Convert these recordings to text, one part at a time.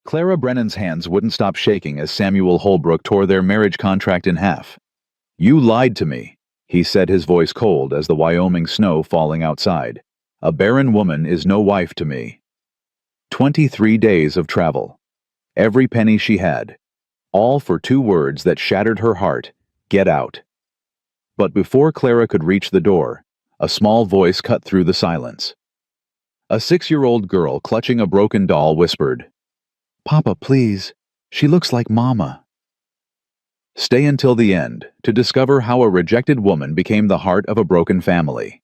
Clara Brennan's hands wouldn't stop shaking as Samuel Holbrook tore their marriage contract in half. "You lied to me," he said, his voice cold as the Wyoming snow falling outside. "A barren woman is no wife to me." 23 days of travel. Every penny she had. All for 2 words that shattered her heart: get out. But before Clara could reach the door, a small voice cut through the silence. A 6-year-old girl clutching a broken doll whispered, "Papa, please. She looks like Mama." Stay until the end to discover how a rejected woman became the heart of a broken family.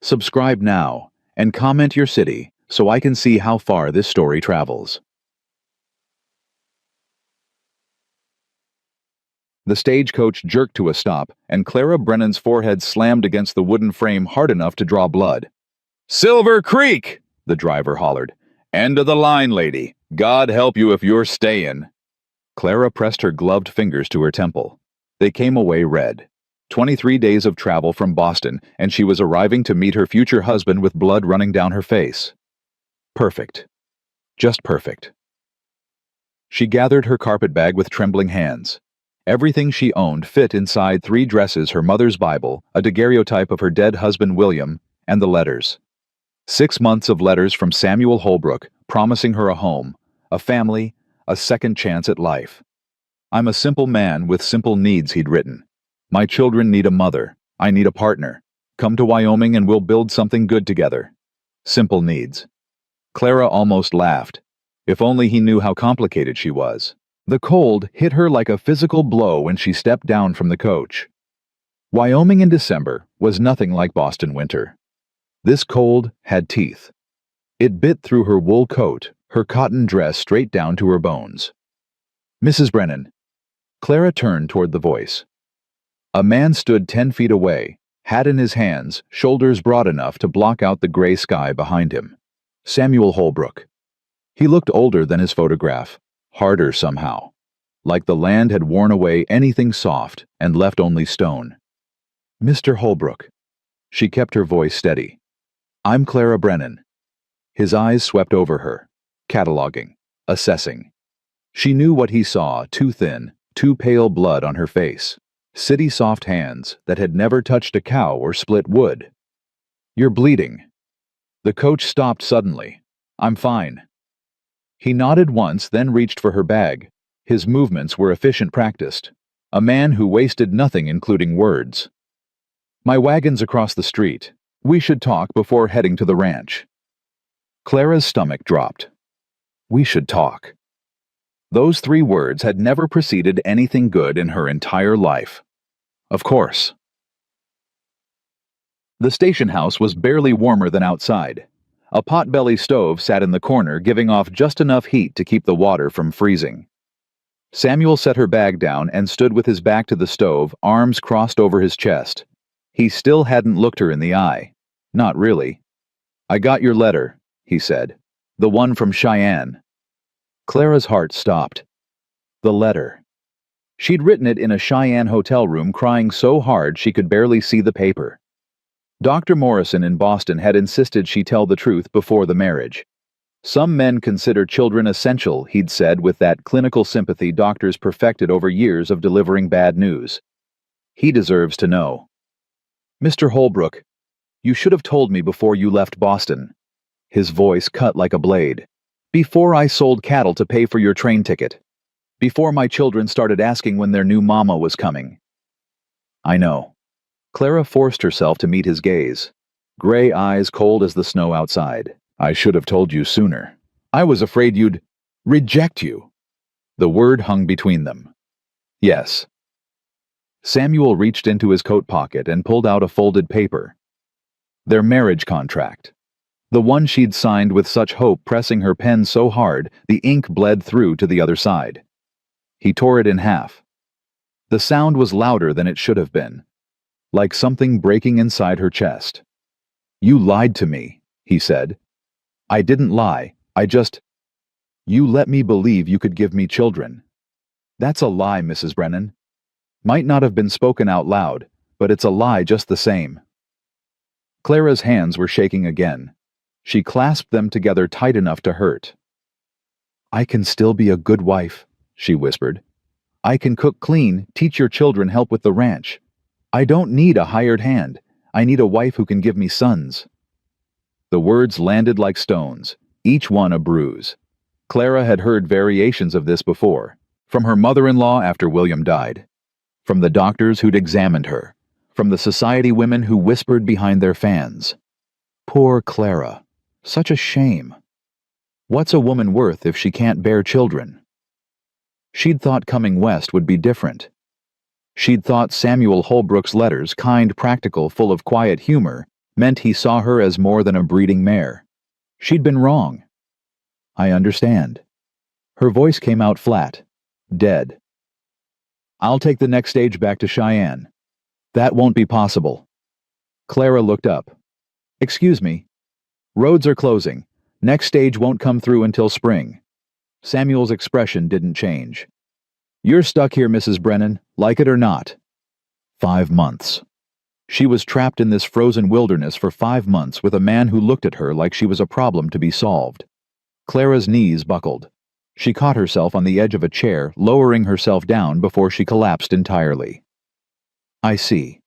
Subscribe now and comment your city so I can see how far this story travels. The stagecoach jerked to a stop, and Clara Brennan's forehead slammed against the wooden frame hard enough to draw blood. "Silver Creek!" the driver hollered. "End of the line, lady. God help you if you're staying." Clara pressed her gloved fingers to her temple. They came away red. 23 days of travel from Boston, and she was arriving to meet her future husband with blood running down her face. Perfect. Just perfect. She gathered her carpetbag with trembling hands. Everything she owned fit inside 3 dresses, her mother's Bible, a daguerreotype of her dead husband William, and the letters. 6 months of letters from Samuel Holbrook, promising her a home, a family, a second chance at life. "I'm a simple man with simple needs," he'd written. "My children need a mother. I need a partner. Come to Wyoming and we'll build something good together." Simple needs. Clara almost laughed. If only he knew how complicated she was. The cold hit her like a physical blow when she stepped down from the coach. Wyoming in December was nothing like Boston winter. This cold had teeth. It bit through her wool coat, her cotton dress straight down to her bones. "Mrs. Brennan." Clara turned toward the voice. A man stood 10 feet away, hat in his hands, shoulders broad enough to block out the gray sky behind him. Samuel Holbrook. He looked older than his photograph, harder somehow, like the land had worn away anything soft and left only stone. "Mr. Holbrook." She kept her voice steady. "I'm Clara Brennan." His eyes swept over her, cataloging, assessing. She knew what he saw: too thin, too pale blood on her face, city soft hands that had never touched a cow or split wood. "You're bleeding." The coach stopped suddenly. "I'm fine." He nodded once, then reached for her bag. His movements were efficient, practiced. A man who wasted nothing, including words. "My wagon's across the street. We should talk before heading to the ranch." Clara's stomach dropped. We should talk. Those 3 words had never preceded anything good in her entire life. Of course. The station house was barely warmer than outside. A potbelly stove sat in the corner, giving off just enough heat to keep the water from freezing. Samuel set her bag down and stood with his back to the stove, arms crossed over his chest. He still hadn't looked her in the eye. Not really. "I got your letter," he said. "The one from Cheyenne." Clara's heart stopped. The letter. She'd written it in a Cheyenne hotel room, crying so hard she could barely see the paper. Dr. Morrison in Boston had insisted she tell the truth before the marriage. "Some men consider children essential," he'd said with that clinical sympathy doctors perfected over years of delivering bad news. He deserves to know. "Mr. Holbrook, you should have told me before you left Boston." His voice cut like a blade. "Before I sold cattle to pay for your train ticket. Before my children started asking when their new mama was coming." "I know." Clara forced herself to meet his gaze. Gray eyes cold as the snow outside. "I should have told you sooner. I was afraid you'd reject you." The word hung between them. "Yes." Samuel reached into his coat pocket and pulled out a folded paper. Their marriage contract. The one she'd signed with such hope, pressing her pen so hard the ink bled through to the other side. He tore it in half. The sound was louder than it should have been, like something breaking inside her chest. "You lied to me," he said. "I didn't lie. You let me believe you could give me children." "That's a lie, Mrs. Brennan. Might not have been spoken out loud, but it's a lie just the same." Clara's hands were shaking again. She clasped them together tight enough to hurt. I can still be a good wife, she whispered. I can cook clean, teach your children, help with the ranch. I don't need a hired hand. I need a wife who can give me sons. The words landed like stones, each one a bruise. Clara had heard variations of this before, from her mother-in-law after William died, from the doctors who'd examined her, from the society women who whispered behind their fans. Poor Clara. Such a shame. What's a woman worth if she can't bear children? She'd thought coming west would be different. She'd thought Samuel Holbrook's letters, kind, practical, full of quiet humor, meant he saw her as more than a breeding mare. She'd been wrong. I understand. Her voice came out flat, dead. I'll take the next stage back to Cheyenne. That won't be possible. Clara looked up. Excuse me. Roads are closing. Next stage won't come through until spring. Samuel's expression didn't change. You're stuck here, Mrs. Brennan, like it or not. 5 months. She was trapped in this frozen wilderness for 5 months with a man who looked at her like she was a problem to be solved. Clara's knees buckled. She caught herself on the edge of a chair, lowering herself down before she collapsed entirely. I see.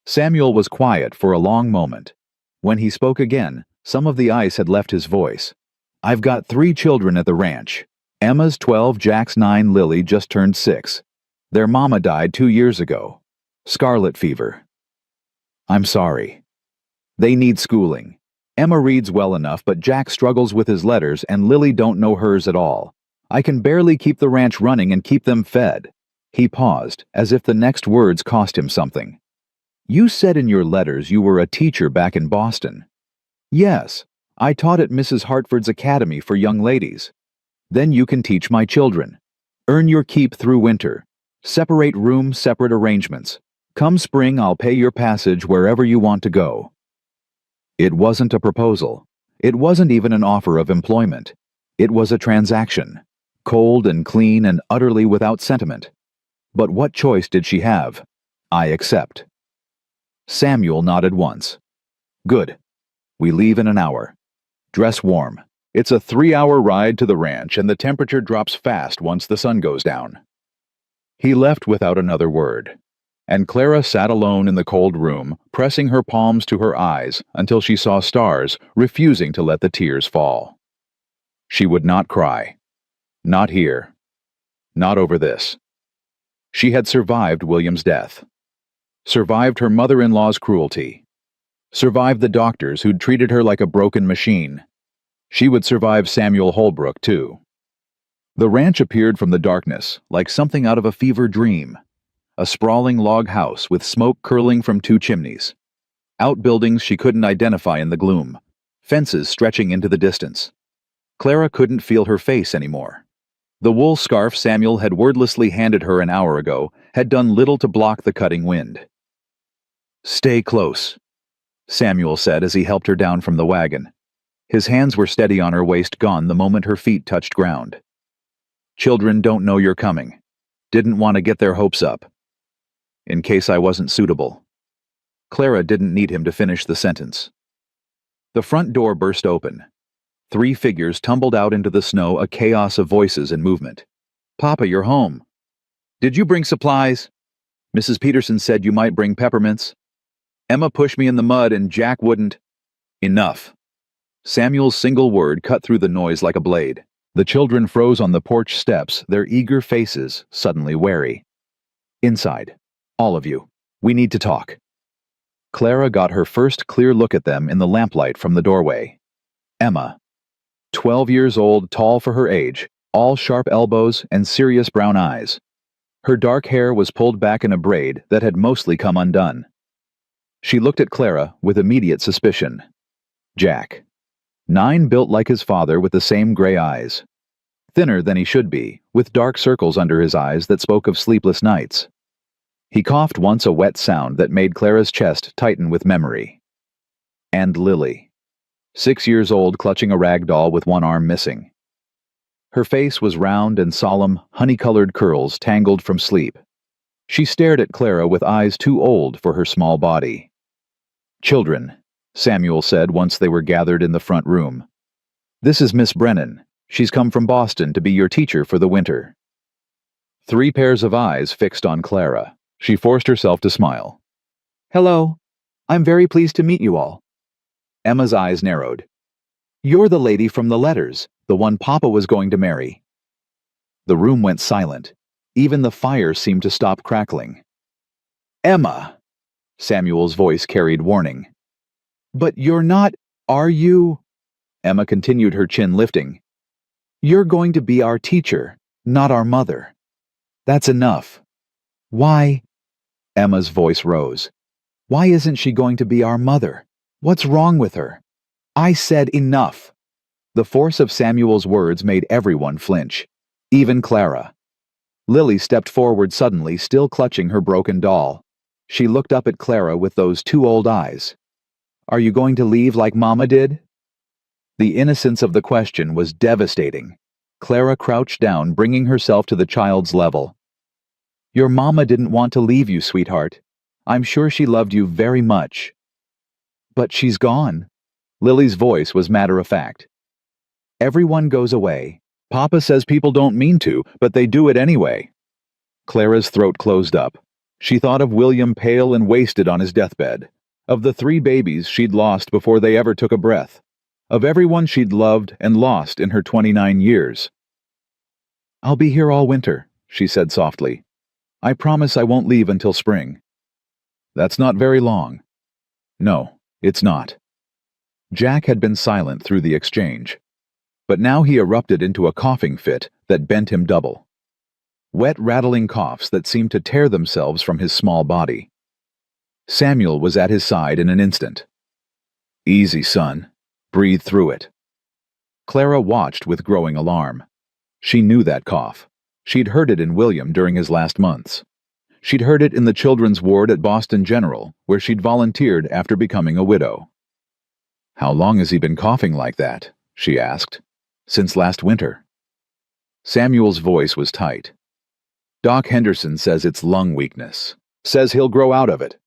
Samuel was quiet for a long moment. When he spoke again, some of the ice had left his voice. I've got 3 children at the ranch. Emma's 12, Jack's 9, Lily just turned 6. Their mama died 2 years ago. Scarlet fever. I'm sorry. They need schooling. Emma reads well enough, but Jack struggles with his letters and Lily don't know hers at all. I can barely keep the ranch running and keep them fed. He paused, as if the next words cost him something. You said in your letters you were a teacher back in Boston. Yes, I taught at Mrs. Hartford's Academy for young ladies. Then you can teach my children. Earn your keep through winter. Separate rooms, separate arrangements. Come spring, I'll pay your passage wherever you want to go. It wasn't a proposal. It wasn't even an offer of employment. It was a transaction. Cold and clean and utterly without sentiment. But what choice did she have? I accept. Samuel nodded once. Good. We leave in an hour. Dress warm. It's a 3-hour ride to the ranch and the temperature drops fast once the sun goes down. He left without another word, and Clara sat alone in the cold room, pressing her palms to her eyes until she saw stars, refusing to let the tears fall. She would not cry. Not here. Not over this. She had survived William's death. Survived her mother-in-law's cruelty. Survived the doctors who'd treated her like a broken machine. She would survive Samuel Holbrook, too. The ranch appeared from the darkness, like something out of a fever dream. A sprawling log house with smoke curling from 2 chimneys. Outbuildings she couldn't identify in the gloom. Fences stretching into the distance. Clara couldn't feel her face anymore. The wool scarf Samuel had wordlessly handed her an hour ago had done little to block the cutting wind. Stay close, Samuel said as he helped her down from the wagon. His hands were steady on her waist, gone the moment her feet touched ground. Children don't know you're coming. Didn't want to get their hopes up. In case I wasn't suitable. Clara didn't need him to finish the sentence. The front door burst open. 3 figures tumbled out into the snow, a chaos of voices and movement. Papa, you're home. Did you bring supplies? Mrs. Peterson said you might bring peppermints. Emma pushed me in the mud and Jack wouldn't. Enough. Samuel's single word cut through the noise like a blade. The children froze on the porch steps, their eager faces suddenly wary. Inside. All of you. We need to talk. Clara got her first clear look at them in the lamplight from the doorway. Emma. 12 years old, tall for her age, all sharp elbows and serious brown eyes. Her dark hair was pulled back in a braid that had mostly come undone. She looked at Clara with immediate suspicion. Jack. 9, built like his father with the same gray eyes. Thinner than he should be, with dark circles under his eyes that spoke of sleepless nights. He coughed once, a wet sound that made Clara's chest tighten with memory. And Lily. 6 years old, clutching a rag doll with one arm missing. Her face was round and solemn, honey-colored curls tangled from sleep. She stared at Clara with eyes too old for her small body. Children, Samuel said once they were gathered in the front room. This is Miss Brennan. She's come from Boston to be your teacher for the winter." 3 pairs of eyes fixed on Clara. She forced herself to smile. "Hello. I'm very pleased to meet you all." Emma's eyes narrowed. "You're the lady from the letters, the one Papa was going to marry." The room went silent. Even the fire seemed to stop crackling. "Emma!" Samuel's voice carried warning. "But you're not, are you?" Emma continued, her chin lifting. "You're going to be our teacher, not our mother. That's enough." "Why?" Emma's voice rose. "Why isn't she going to be our mother? What's wrong with her?" "I said enough." The force of Samuel's words made everyone flinch, even Clara. Lily stepped forward suddenly, still clutching her broken doll. She looked up at Clara with those 2 old eyes. "Are you going to leave like Mama did?" The innocence of the question was devastating. Clara crouched down, bringing herself to the child's level. "Your Mama didn't want to leave you, sweetheart. I'm sure she loved you very much." "But she's gone." Lily's voice was matter-of-fact. "Everyone goes away. Papa says people don't mean to, but they do it anyway." Clara's throat closed up. She thought of William pale and wasted on his deathbed, of the 3 babies she'd lost before they ever took a breath, of everyone she'd loved and lost in her 29 years. "I'll be here all winter," she said softly. "I promise I won't leave until spring." "That's not very long." "No, it's not." Jack had been silent through the exchange, but now he erupted into a coughing fit that bent him double. Wet, rattling coughs that seemed to tear themselves from his small body. Samuel was at his side in an instant. "Easy, son. Breathe through it." Clara watched with growing alarm. She knew that cough. She'd heard it in William during his last months. She'd heard it in the children's ward at Boston General, where she'd volunteered after becoming a widow. "How long has he been coughing like that?" she asked. "Since last winter." Samuel's voice was tight. "Doc Henderson says it's lung weakness. Says he'll grow out of it."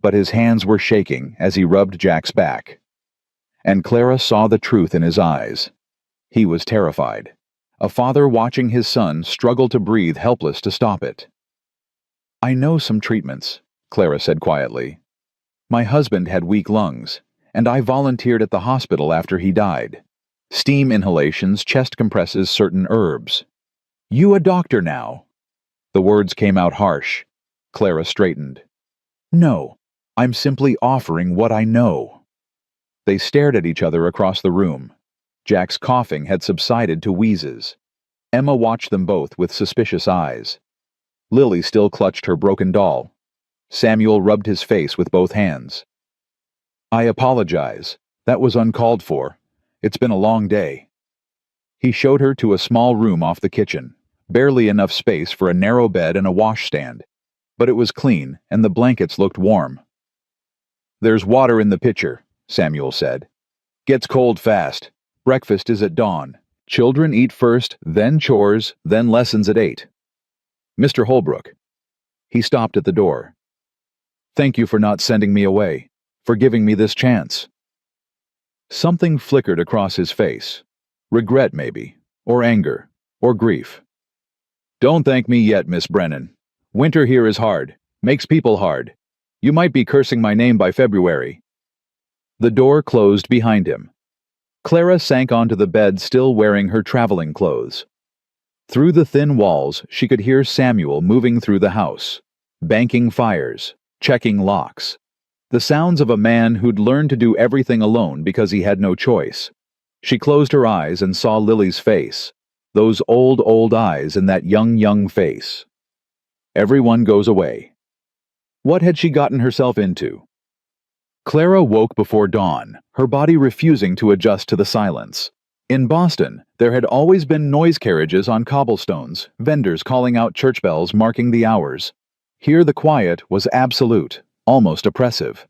But his hands were shaking as he rubbed Jack's back. And Clara saw the truth in his eyes. He was terrified. A father watching his son struggle to breathe, helpless to stop it. "I know some treatments," Clara said quietly. "My husband had weak lungs, and I volunteered at the hospital after he died. Steam inhalations, chest compresses, certain herbs." "You a doctor now?" The words came out harsh. Clara straightened. "No, I'm simply offering what I know." They stared at each other across the room. Jack's coughing had subsided to wheezes. Emma watched them both with suspicious eyes. Lily still clutched her broken doll. Samuel rubbed his face with both hands. "I apologize. That was uncalled for. It's been a long day." He showed her to a small room off the kitchen, barely enough space for a narrow bed and a washstand. But it was clean, and the blankets looked warm. "There's water in the pitcher," Samuel said. "Gets cold fast. Breakfast is at dawn. Children eat first, then chores, then lessons at 8. Mr. Holbrook." He stopped at the door. "Thank you for not sending me away, for giving me this chance." Something flickered across his face. Regret, maybe, or anger, or grief. "Don't thank me yet, Miss Brennan. Winter here is hard, makes people hard. You might be cursing my name by February." The door closed behind him. Clara sank onto the bed, still wearing her traveling clothes. Through the thin walls, she could hear Samuel moving through the house, banking fires, checking locks. The sounds of a man who'd learned to do everything alone because he had no choice. She closed her eyes and saw Lily's face, those old eyes in that young face. Everyone goes away. What had she gotten herself into? Clara woke before dawn, her body refusing to adjust to the silence. In Boston, there had always been noise carriages on cobblestones, vendors calling out church bells marking the hours. Here the quiet was absolute, almost oppressive.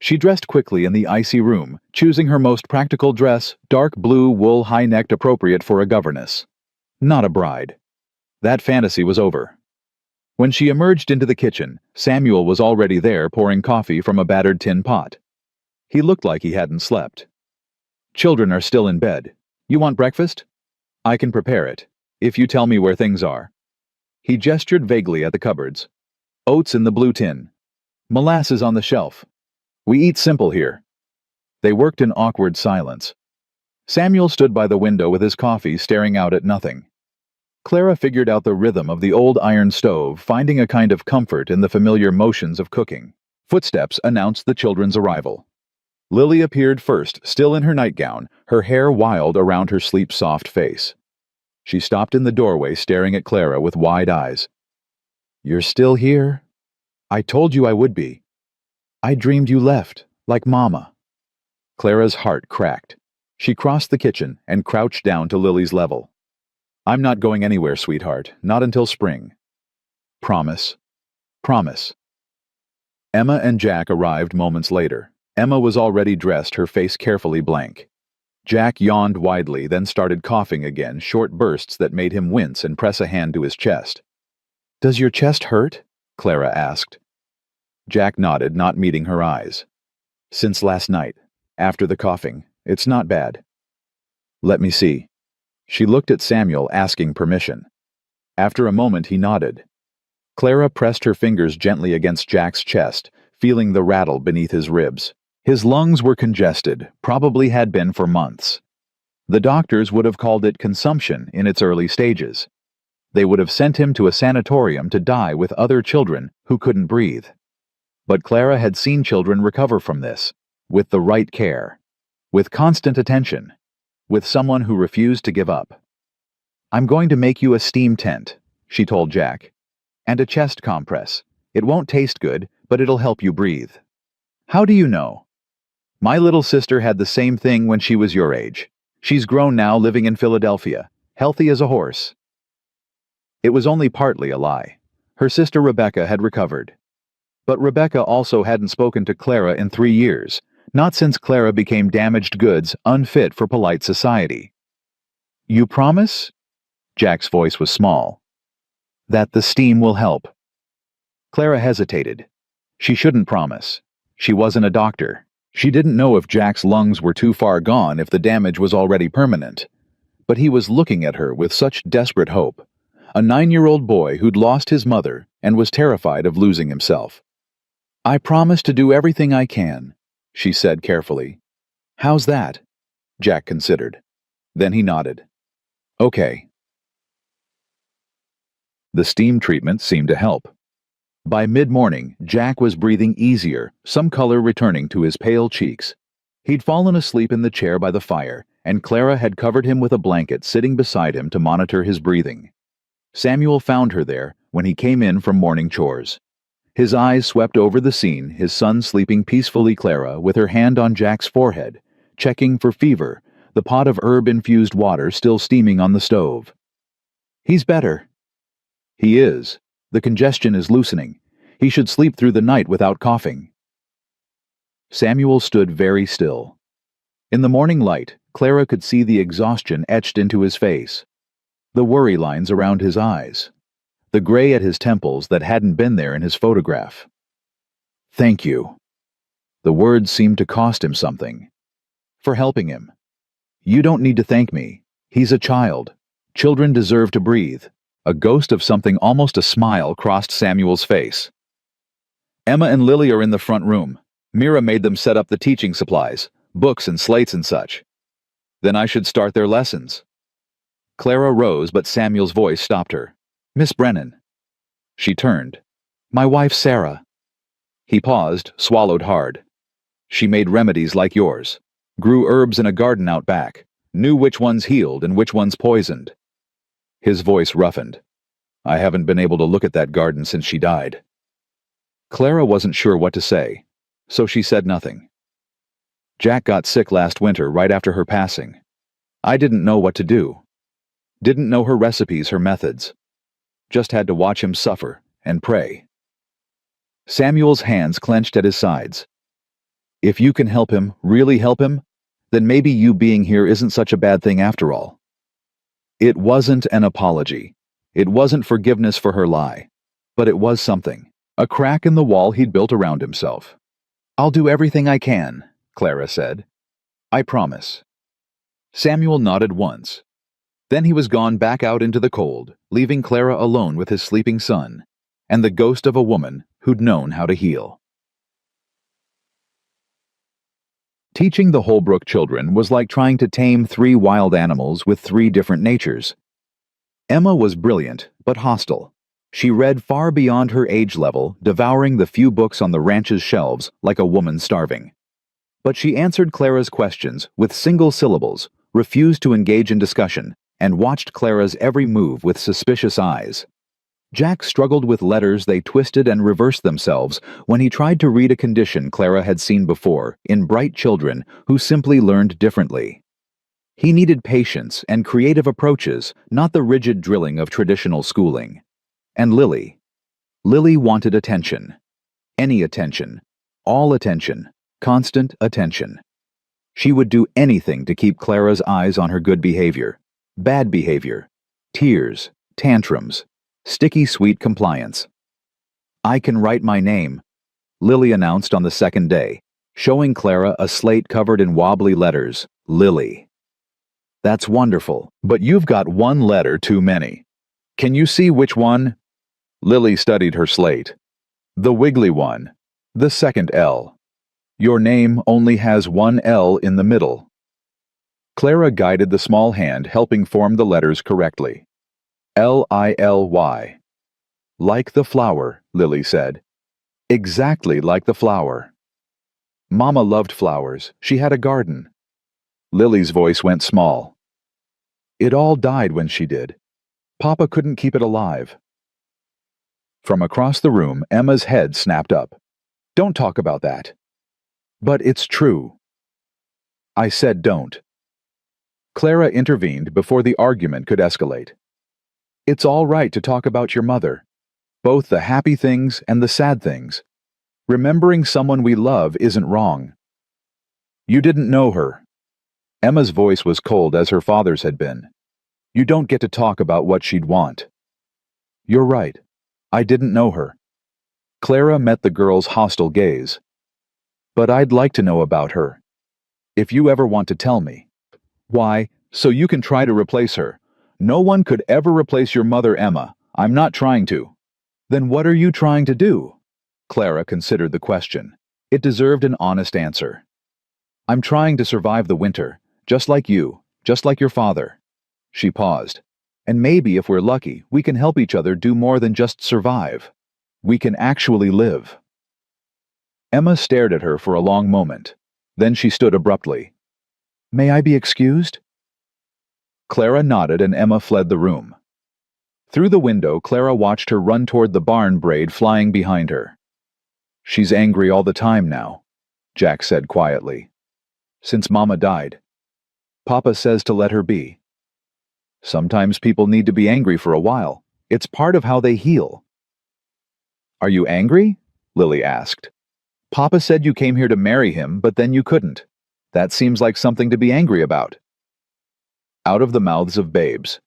She dressed quickly in the icy room, choosing her most practical dress, dark blue wool high-necked appropriate for a governess. Not a bride. That fantasy was over. When she emerged into the kitchen, Samuel was already there pouring coffee from a battered tin pot. He looked like he hadn't slept. "Children are still in bed. You want breakfast? I can prepare it, if you tell me where things are. He gestured vaguely at the cupboards. Oats in the blue tin. Molasses on the shelf. We eat simple here. They worked in awkward silence. Samuel stood by the window with his coffee, staring out at nothing. Clara figured out the rhythm of the old iron stove, finding a kind of comfort in the familiar motions of cooking. Footsteps announced the children's arrival. Lily appeared first, still in her nightgown, her hair wild around her sleep-soft face. She stopped in the doorway, staring at Clara with wide eyes. You're still here? I told you I would be. I dreamed you left, like Mama. Clara's heart cracked. She crossed the kitchen and crouched down to Lily's level. I'm not going anywhere, sweetheart, not until spring. Promise. Promise. Emma and Jack arrived moments later. Emma was already dressed, her face carefully blank. Jack yawned widely, then started coughing again, short bursts that made him wince and press a hand to his chest. Does your chest hurt? Clara asked. Jack nodded, not meeting her eyes. Since last night, after the coughing, it's not bad. Let me see. She looked at Samuel, asking permission. After a moment, he nodded. Clara pressed her fingers gently against Jack's chest, feeling the rattle beneath his ribs. His lungs were congested, probably had been for months. The doctors would have called it consumption in its early stages. They would have sent him to a sanatorium to die with other children who couldn't breathe. But Clara had seen children recover from this, with the right care, with constant attention, with someone who refused to give up. I'm going to make you a steam tent, she told Jack, and a chest compress. It won't taste good, but it'll help you breathe. How do you know? My little sister had the same thing when she was your age. She's grown now, living in Philadelphia, healthy as a horse. It was only partly a lie. Her sister Rebecca had recovered. But Rebecca also hadn't spoken to Clara in 3 years, not since Clara became damaged goods, unfit for polite society. You promise? Jack's voice was small. That the steam will help. Clara hesitated. She shouldn't promise. She wasn't a doctor. She didn't know if Jack's lungs were too far gone, if the damage was already permanent. But he was looking at her with such desperate hope. A 9-year-old boy who'd lost his mother and was terrified of losing himself. I promise to do everything I can, she said carefully. How's that? Jack considered. Then he nodded. Okay. The steam treatment seemed to help. By mid-morning, Jack was breathing easier, some color returning to his pale cheeks. He'd fallen asleep in the chair by the fire, and Clara had covered him with a blanket, sitting beside him to monitor his breathing. Samuel found her there when he came in from morning chores. His eyes swept over the scene, his son sleeping peacefully, Clara with her hand on Jack's forehead, checking for fever, the pot of herb-infused water still steaming on the stove. He's better. He is. The congestion is loosening. He should sleep through the night without coughing. Samuel stood very still. In the morning light, Clara could see the exhaustion etched into his face, the worry lines around his eyes, the gray at his temples that hadn't been there in his photograph. Thank you. The words seemed to cost him something. For helping him. You don't need to thank me. He's a child. Children deserve to breathe. A ghost of something, almost a smile, crossed Samuel's face. Emma and Lily are in the front room. Mira made them set up the teaching supplies, books and slates and such. Then I should start their lessons. Clara rose, but Samuel's voice stopped her. Miss Brennan. She turned. My wife, Sarah. He paused, swallowed hard. She made remedies like yours. Grew herbs in a garden out back. Knew which ones healed and which ones poisoned. His voice roughened. I haven't been able to look at that garden since she died. Clara wasn't sure what to say, so she said nothing. Jack got sick last winter, right after her passing. I didn't know what to do. Didn't know her recipes, her methods. Just had to watch him suffer and pray. Samuel's hands clenched at his sides. If you can help him, really help him, then maybe you being here isn't such a bad thing after all. It wasn't an apology. It wasn't forgiveness for her lie. But it was something. A crack in the wall he'd built around himself. I'll do everything I can, Clara said. I promise. Samuel nodded once. Then he was gone back out into the cold, leaving Clara alone with his sleeping son, and the ghost of a woman who'd known how to heal. Teaching the Holbrook children was like trying to tame 3 wild animals with 3 different natures. Emma was brilliant, but hostile. She read far beyond her age level, devouring the few books on the ranch's shelves like a woman starving. But she answered Clara's questions with single syllables, refused to engage in discussion, and watched Clara's every move with suspicious eyes. Jack struggled with letters they twisted and reversed themselves when he tried to read a condition Clara had seen before in bright children who simply learned differently. He needed patience and creative approaches, not the rigid drilling of traditional schooling. And Lily wanted attention. Any attention. All attention. Constant attention. She would do anything to keep Clara's eyes on her good behavior, bad behavior, tears, tantrums, sticky sweet compliance. "I can write my name," Lily announced on the second day, showing Clara a slate covered in wobbly letters, Lily. "That's wonderful, but you've got 1 letter too many. Can you see which one?" Lily studied her slate. "The wiggly one. The second L. Your name only has 1 L in the middle." Clara guided the small hand, helping form the letters correctly. Lily. "Like the flower," Lily said. "Exactly like the flower." "Mama loved flowers. She had a garden." Lily's voice went small. "It all died when she did. Papa couldn't keep it alive." From across the room, Emma's head snapped up. "Don't talk about that." "But it's true." "I said don't." Clara intervened before the argument could escalate. "It's all right to talk about your mother. Both the happy things and the sad things. Remembering someone we love isn't wrong." "You didn't know her." Emma's voice was cold as her father's had been. "You don't get to talk about what she'd want." "You're right. I didn't know her." Clara met the girl's hostile gaze. "But I'd like to know about her. If you ever want to tell me." "Why, so you can try to replace her. No one could ever replace your mother, Emma. I'm not trying to." "Then what are you trying to do?" Clara considered the question. It deserved an honest answer. "I'm trying to survive the winter, just like you, just like your father." She paused. "And maybe if we're lucky, we can help each other do more than just survive. We can actually live." Emma stared at her for a long moment. Then she stood abruptly. "May I be excused?" Clara nodded and Emma fled the room. Through the window, Clara watched her run toward the barn braid flying behind her. "She's angry all the time now," Jack said quietly. "Since Mama died. Papa says to let her be. Sometimes people need to be angry for a while. It's part of how they heal." "Are you angry?" Lily asked. "Papa said you came here to marry him, but then you couldn't. That seems like something to be angry about." Out of the mouths of babes.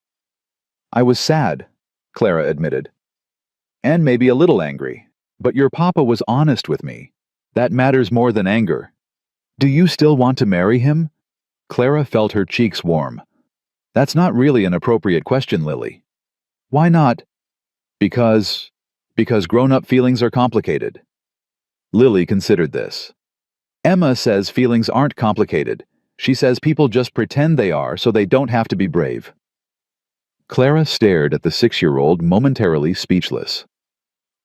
"I was sad," Clara admitted. "And maybe a little angry. But your papa was honest with me. That matters more than anger. Do you still want to marry him?" Clara felt her cheeks warm. "That's not really an appropriate question, Lily." "Why not?" Because grown-up feelings are complicated." Lily considered this. "Emma says feelings aren't complicated. She says people just pretend they are so they don't have to be brave." Clara stared at the 6-year-old, momentarily speechless.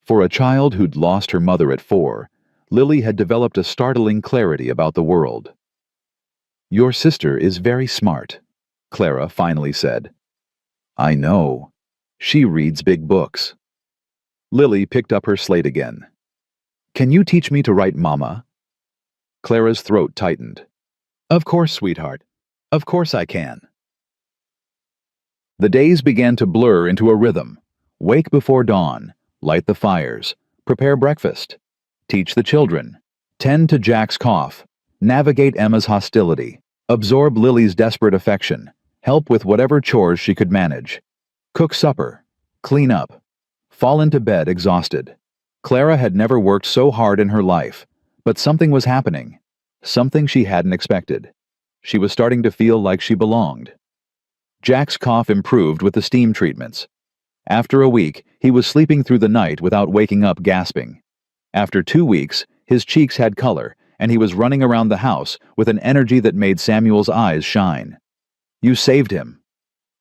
For a child who'd lost her mother at 4, Lily had developed a startling clarity about the world. "Your sister is very smart," Clara finally said. "I know. She reads big books." Lily picked up her slate again. "Can you teach me to write Mama?" Clara's throat tightened. "Of course, sweetheart. Of course I can." The days began to blur into a rhythm. Wake before dawn, light the fires, prepare breakfast, teach the children, tend to Jack's cough, navigate Emma's hostility, absorb Lily's desperate affection, help with whatever chores she could manage, cook supper, clean up, fall into bed exhausted. Clara had never worked so hard in her life, but something was happening, something she hadn't expected. She was starting to feel like she belonged. Jack's cough improved with the steam treatments. After a week, he was sleeping through the night without waking up gasping. After 2 weeks, his cheeks had color, and he was running around the house with an energy that made Samuel's eyes shine. "You saved him."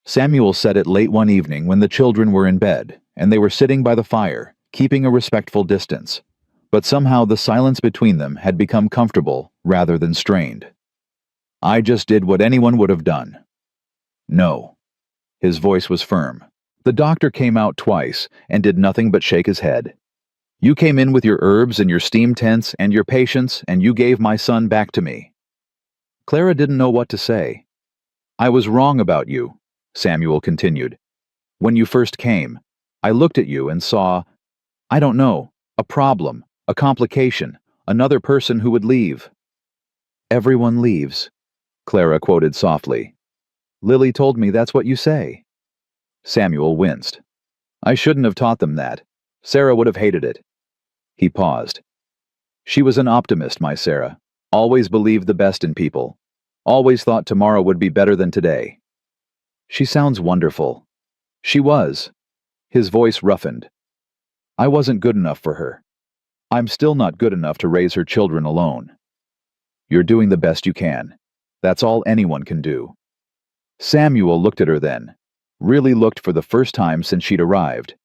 Samuel said it late one evening when the children were in bed, and they were sitting by the fire, keeping a respectful distance. But somehow the silence between them had become comfortable rather than strained. "I just did what anyone would have done." "No." His voice was firm. The doctor came out twice and did nothing but shake his head. "You came in with your herbs and your steam tents and your patience, and you gave my son back to me." Clara didn't know what to say. "I was wrong about you," Samuel continued. "When you first came, I looked at you and saw, I don't know, a problem, a complication, another person who would leave." "Everyone leaves," Clara quoted softly. "Lily told me that's what you say." Samuel winced. "I shouldn't have taught them that. Sarah would have hated it." He paused. "She was an optimist, my Sarah. Always believed the best in people. Always thought tomorrow would be better than today." "She sounds wonderful." "She was." His voice roughened. "I wasn't good enough for her. I'm still not good enough to raise her children alone." "You're doing the best you can. That's all anyone can do." Samuel looked at her then. Really looked for the first time since she'd arrived.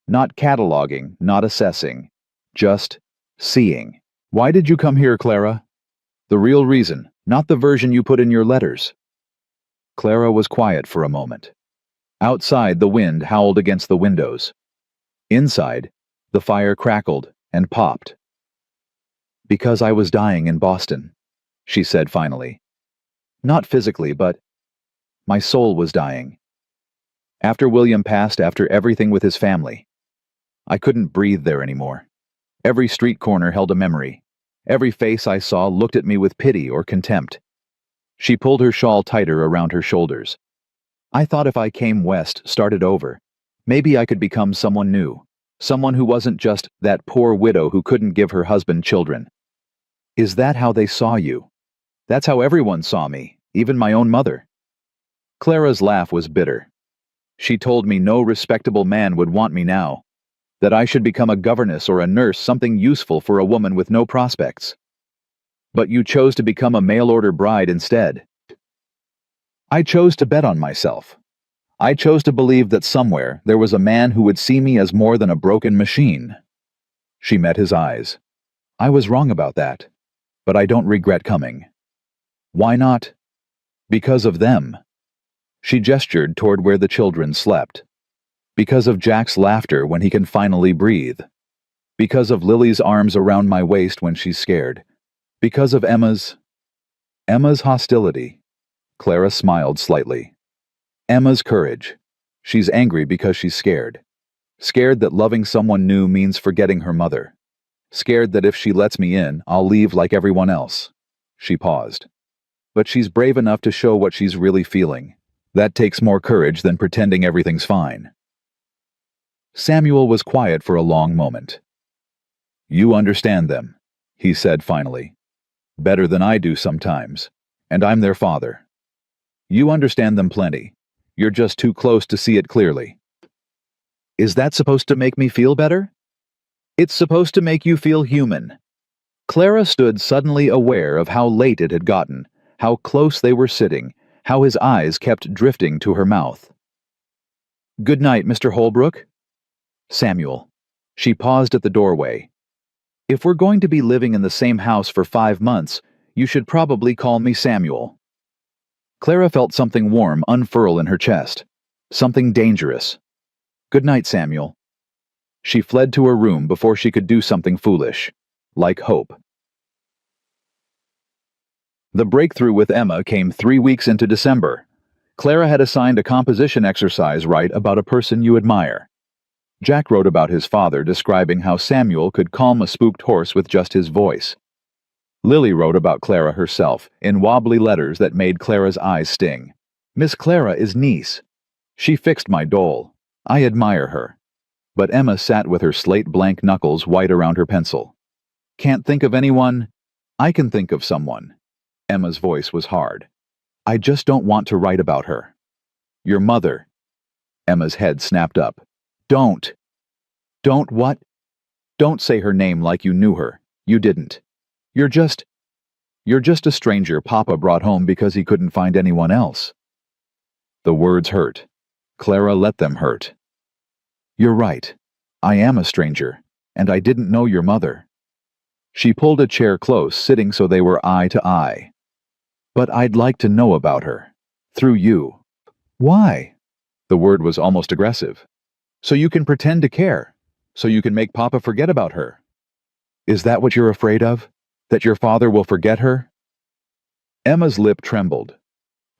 Not cataloging, not assessing. Just seeing. "Why did you come here, Clara?" "The real reason, not the version you put in your letters." Clara was quiet for a moment. Outside, the wind howled against the windows. Inside, the fire crackled and popped. "Because I was dying in Boston," she said finally. "Not physically, but my soul was dying. After William passed, after everything with his family. I couldn't breathe there anymore. Every street corner held a memory. Every face I saw looked at me with pity or contempt." She pulled her shawl tighter around her shoulders. "I thought if I came west, started over, maybe I could become someone new. Someone who wasn't just that poor widow who couldn't give her husband children." "Is that how they saw you?" "That's how everyone saw me, even my own mother." Clara's laugh was bitter. "She told me no respectable man would want me now. That I should become a governess or a nurse, something useful for a woman with no prospects. But you chose to become a mail-order bride instead." "I chose to bet on myself. I chose to believe that somewhere there was a man who would see me as more than a broken machine." She met his eyes. "I was wrong about that, but I don't regret coming." "Why not?" "Because of them." She gestured toward where the children slept. "Because of Jack's laughter when he can finally breathe. Because of Lily's arms around my waist when she's scared. Because of Emma's hostility." Clara smiled slightly. "Emma's courage. She's angry because she's scared. Scared that loving someone new means forgetting her mother. Scared that if she lets me in, I'll leave like everyone else." She paused. "But she's brave enough to show what she's really feeling. That takes more courage than pretending everything's fine." Samuel was quiet for a long moment. "You understand them," he said finally. "Better than I do sometimes, and I'm their father. You understand them plenty. You're just too close to see it clearly." "Is that supposed to make me feel better?" "It's supposed to make you feel human." Clara stood suddenly aware of how late it had gotten, how close they were sitting, how his eyes kept drifting to her mouth. "Good night, Mr. Holbrook." "Samuel." She paused at the doorway. "If we're going to be living in the same house for 5 months, you should probably call me Samuel." Clara felt something warm unfurl in her chest. Something dangerous. "Good night, Samuel." She fled to her room before she could do something foolish, like hope. The breakthrough with Emma came 3 weeks into December. Clara had assigned a composition exercise write about a person you admire. Jack wrote about his father, describing how Samuel could calm a spooked horse with just his voice. Lily wrote about Clara herself, in wobbly letters that made Clara's eyes sting. "Miss Clara is niece. She fixed my dole. I admire her." But Emma sat with her slate-blank knuckles white around her pencil. "Can't think of anyone?" "I can think of someone." Emma's voice was hard. I just don't want to write about her. Your mother. Emma's head snapped up. Don't. Don't what? Don't say her name like you knew her. You didn't. You're just a stranger Papa brought home because he couldn't find anyone else. The words hurt. Clara let them hurt. You're right. I am a stranger, and I didn't know your mother. She pulled a chair close, sitting so they were eye to eye. But I'd like to know about her. Through you. Why? The word was almost aggressive. So you can pretend to care. So you can make Papa forget about her. Is that what you're afraid of? That your father will forget her? Emma's lip trembled.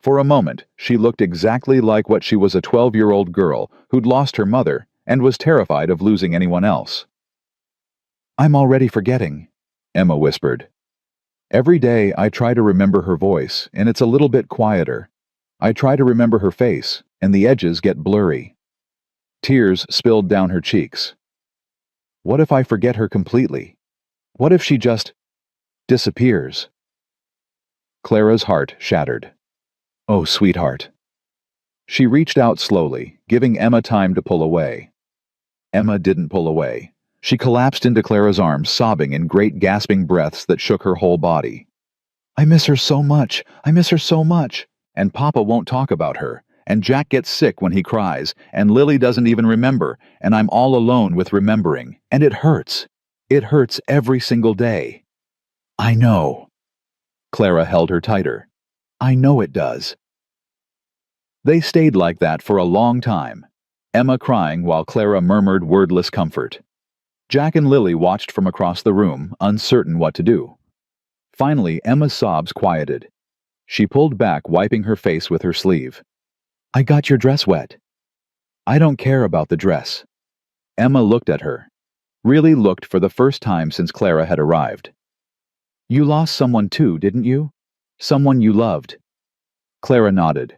For a moment, she looked exactly like what she was, a 12-year-old girl who'd lost her mother and was terrified of losing anyone else. I'm already forgetting, Emma whispered. Every day I try to remember her voice, and it's a little bit quieter. I try to remember her face, and the edges get blurry. Tears spilled down her cheeks. What if I forget her completely? What if she just disappears? Clara's heart shattered. Oh, sweetheart. She reached out slowly, giving Emma time to pull away. Emma didn't pull away. She collapsed into Clara's arms, sobbing in great gasping breaths that shook her whole body. I miss her so much. I miss her so much. And Papa won't talk about her. And Jack gets sick when he cries. And Lily doesn't even remember. And I'm all alone with remembering. And it hurts. It hurts every single day. I know. Clara held her tighter. I know it does. They stayed like that for a long time, Emma crying while Clara murmured wordless comfort. Jack and Lily watched from across the room, uncertain what to do. Finally, Emma's sobs quieted. She pulled back, wiping her face with her sleeve. I got your dress wet. I don't care about the dress. Emma looked at her. Really looked for the first time since Clara had arrived. You lost someone too, didn't you? Someone you loved. Clara nodded.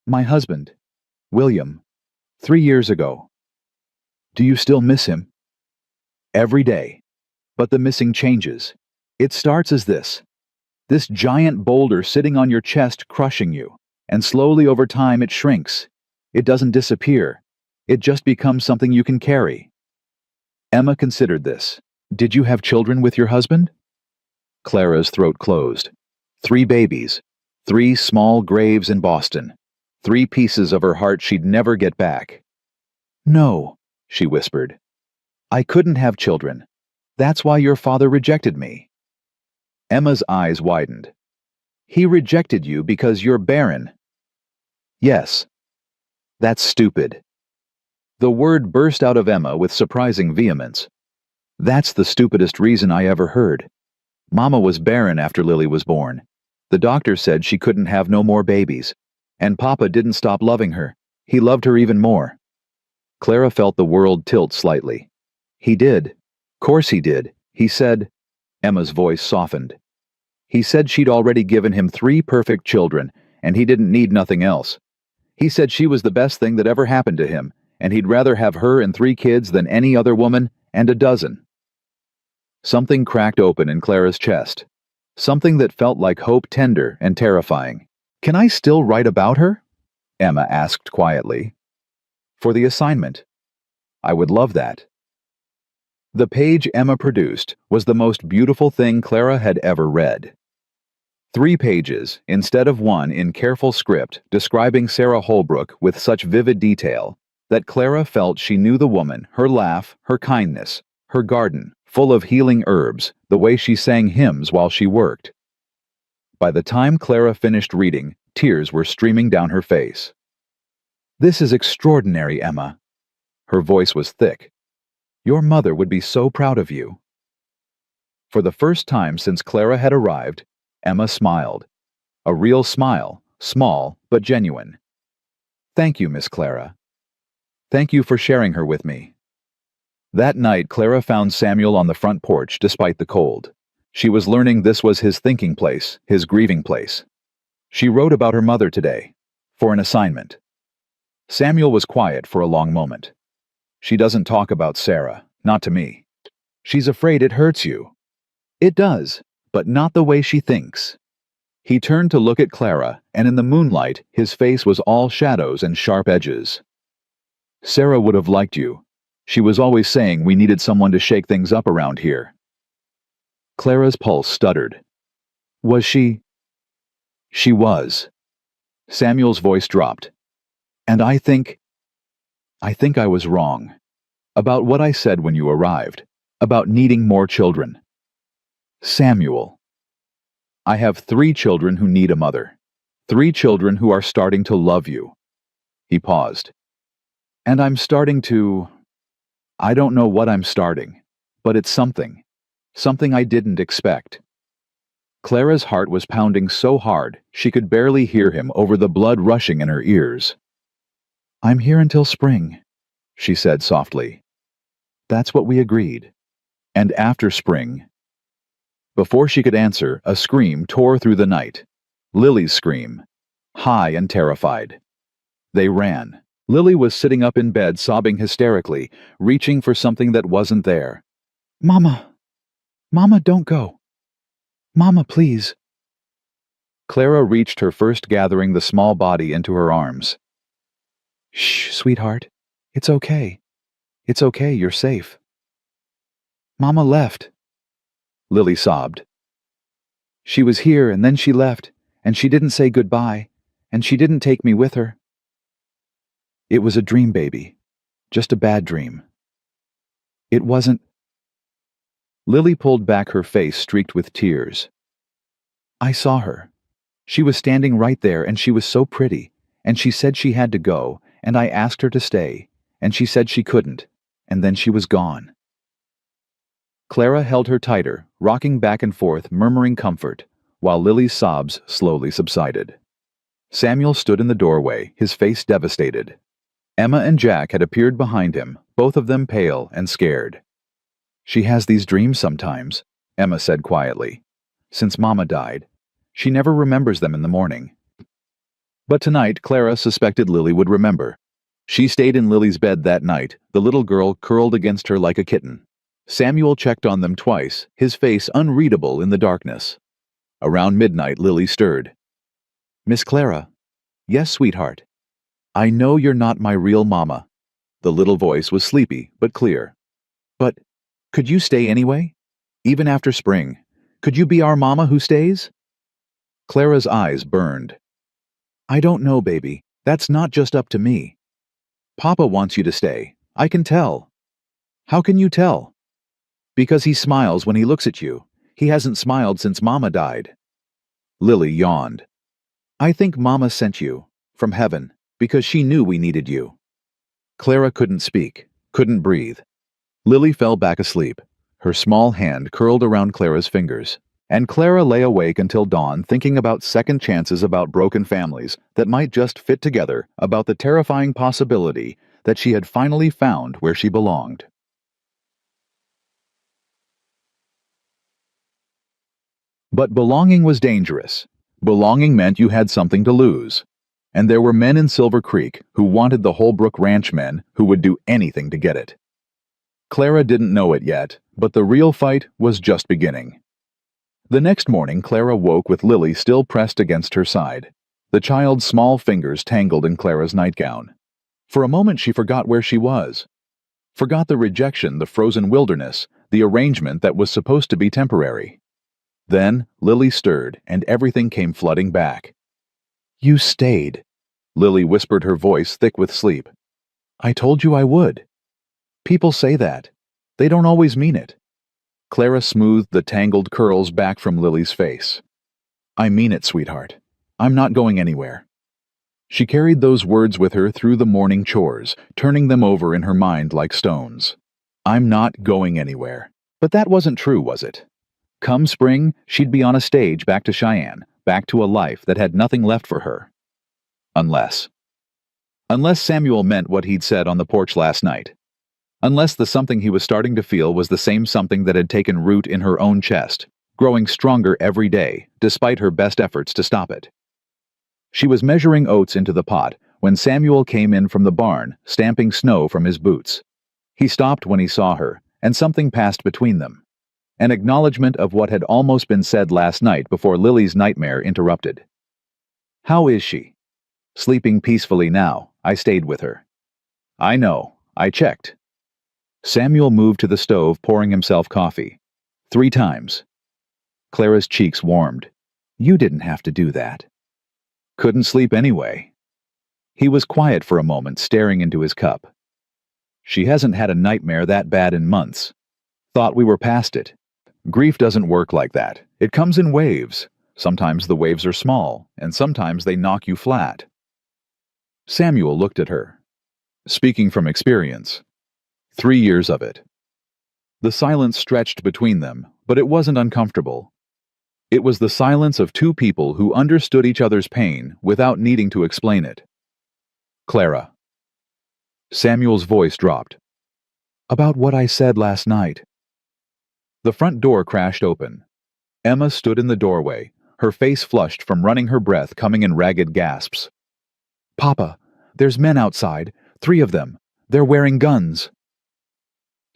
My husband, William, 3 years ago. Do you still miss him? Every day. But the missing changes. It starts as this giant boulder sitting on your chest crushing you, and slowly over time it shrinks. It doesn't disappear. It just becomes something you can carry. Emma considered this. Did you have children with your husband? Clara's throat closed. 3 babies. 3 small graves in Boston. 3 pieces of her heart she'd never get back. No, she whispered. I couldn't have children. That's why your father rejected me. Emma's eyes widened. He rejected you because you're barren. Yes. That's stupid. The word burst out of Emma with surprising vehemence. That's the stupidest reason I ever heard. Mama was barren after Lily was born. The doctor said she couldn't have no more babies. And Papa didn't stop loving her. He loved her even more. Clara felt the world tilt slightly. He did. Course he did. He said. Emma's voice softened. He said she'd already given him 3 perfect children, and he didn't need nothing else. He said she was the best thing that ever happened to him, and he'd rather have her and 3 kids than any other woman, and a dozen. Something cracked open in Clara's chest. Something that felt like hope, tender and terrifying. Can I still write about her? Emma asked quietly. For the assignment. I would love that. The page Emma produced was the most beautiful thing Clara had ever read. 3 pages, instead of 1, in careful script describing Sarah Holbrook with such vivid detail that Clara felt she knew the woman, her laugh, her kindness, her garden, full of healing herbs, the way she sang hymns while she worked. By the time Clara finished reading, tears were streaming down her face. This is extraordinary, Emma. Her voice was thick. Your mother would be so proud of you. For the first time since Clara had arrived, Emma smiled. A real smile, small but genuine. Thank you, Miss Clara. Thank you for sharing her with me. That night, Clara found Samuel on the front porch despite the cold. She was learning this was his thinking place, his grieving place. She wrote about her mother today, for an assignment. Samuel was quiet for a long moment. She doesn't talk about Sarah, not to me. She's afraid it hurts you. It does, but not the way she thinks. He turned to look at Clara, and in the moonlight, his face was all shadows and sharp edges. Sarah would have liked you. She was always saying we needed someone to shake things up around here. Clara's pulse stuttered. Was she? She was. Samuel's voice dropped. And I think I was wrong. About what I said when you arrived. About needing more children. Samuel. I have 3 children who need a mother. 3 children who are starting to love you. He paused. And I'm starting to... I don't know what I'm starting, but it's something. Something I didn't expect. Clara's heart was pounding so hard she could barely hear him over the blood rushing in her ears. I'm here until spring, she said softly. That's what we agreed. And after spring... Before she could answer, a scream tore through the night. Lily's scream. High and terrified. They ran. Lily was sitting up in bed sobbing hysterically, reaching for something that wasn't there. Mama! Mama, don't go. Mama, please. Clara reached her first, gathering the small body into her arms. Shh, sweetheart. It's okay. It's okay, you're safe. Mama left. Lily sobbed. She was here and then she left, and she didn't say goodbye, and she didn't take me with her. It was a dream, baby. Just a bad dream. It wasn't... Lily pulled back, her face streaked with tears. I saw her. She was standing right there, and she was so pretty, and she said she had to go, and I asked her to stay, and she said she couldn't, and then she was gone. Clara held her tighter, rocking back and forth, murmuring comfort, while Lily's sobs slowly subsided. Samuel stood in the doorway, his face devastated. Emma and Jack had appeared behind him, both of them pale and scared. She has these dreams sometimes, Emma said quietly. Since Mama died, she never remembers them in the morning. But tonight, Clara suspected Lily would remember. She stayed in Lily's bed that night, the little girl curled against her like a kitten. Samuel checked on them twice, his face unreadable in the darkness. Around midnight, Lily stirred. Miss Clara. Yes, sweetheart. I know you're not my real mama. The little voice was sleepy, but clear. But could you stay anyway? Even after spring? Could you be our mama who stays? Clara's eyes burned. I don't know, baby. That's not just up to me. Papa wants you to stay. I can tell. How can you tell? Because he smiles when he looks at you. He hasn't smiled since Mama died. Lily yawned. I think Mama sent you, from heaven, because she knew we needed you. Clara couldn't speak, couldn't breathe. Lily fell back asleep, her small hand curled around Clara's fingers, and Clara lay awake until dawn thinking about second chances, about broken families that might just fit together, about the terrifying possibility that she had finally found where she belonged. But belonging was dangerous. Belonging meant you had something to lose. And there were men in Silver Creek who wanted the Holbrook Ranch men who would do anything to get it. Clara didn't know it yet, but the real fight was just beginning. The next morning, Clara woke with Lily still pressed against her side, the child's small fingers tangled in Clara's nightgown. For a moment she forgot where she was. Forgot the rejection, the frozen wilderness, the arrangement that was supposed to be temporary. Then Lily stirred, and everything came flooding back. You stayed, Lily whispered, her voice thick with sleep. I told you I would. People say that. They don't always mean it. Clara smoothed the tangled curls back from Lily's face. I mean it, sweetheart. I'm not going anywhere. She carried those words with her through the morning chores, turning them over in her mind like stones. I'm not going anywhere. But that wasn't true, was it? Come spring, she'd be on a stage back to Cheyenne, back to a life that had nothing left for her. Unless Samuel meant what he'd said on the porch last night. Unless the something he was starting to feel was the same something that had taken root in her own chest, growing stronger every day, despite her best efforts to stop it. She was measuring oats into the pot when Samuel came in from the barn, stamping snow from his boots. He stopped when he saw her, and something passed between them. an acknowledgement of what had almost been said last night before Lily's nightmare interrupted. "How is she?" "Sleeping peacefully now. I stayed with her." "I know. I checked." Samuel moved to the stove, pouring himself coffee. 3 times. Clara's cheeks warmed. "You didn't have to do that." "Couldn't sleep anyway." He was quiet for a moment, staring into his cup. "She hasn't had a nightmare that bad in months. Thought we were past it. Grief doesn't work like that. It comes in waves. Sometimes the waves are small, and sometimes they knock you flat." Samuel looked at her. "Speaking from experience. 3 years of it." The silence stretched between them, but it wasn't uncomfortable. It was the silence of 2 people who understood each other's pain without needing to explain it. "Clara." Samuel's voice dropped. "About what I said last night." The front door crashed open. Emma stood in the doorway, her face flushed from running her breath coming in ragged gasps. "Papa, there's men outside, 3 of them. They're wearing guns."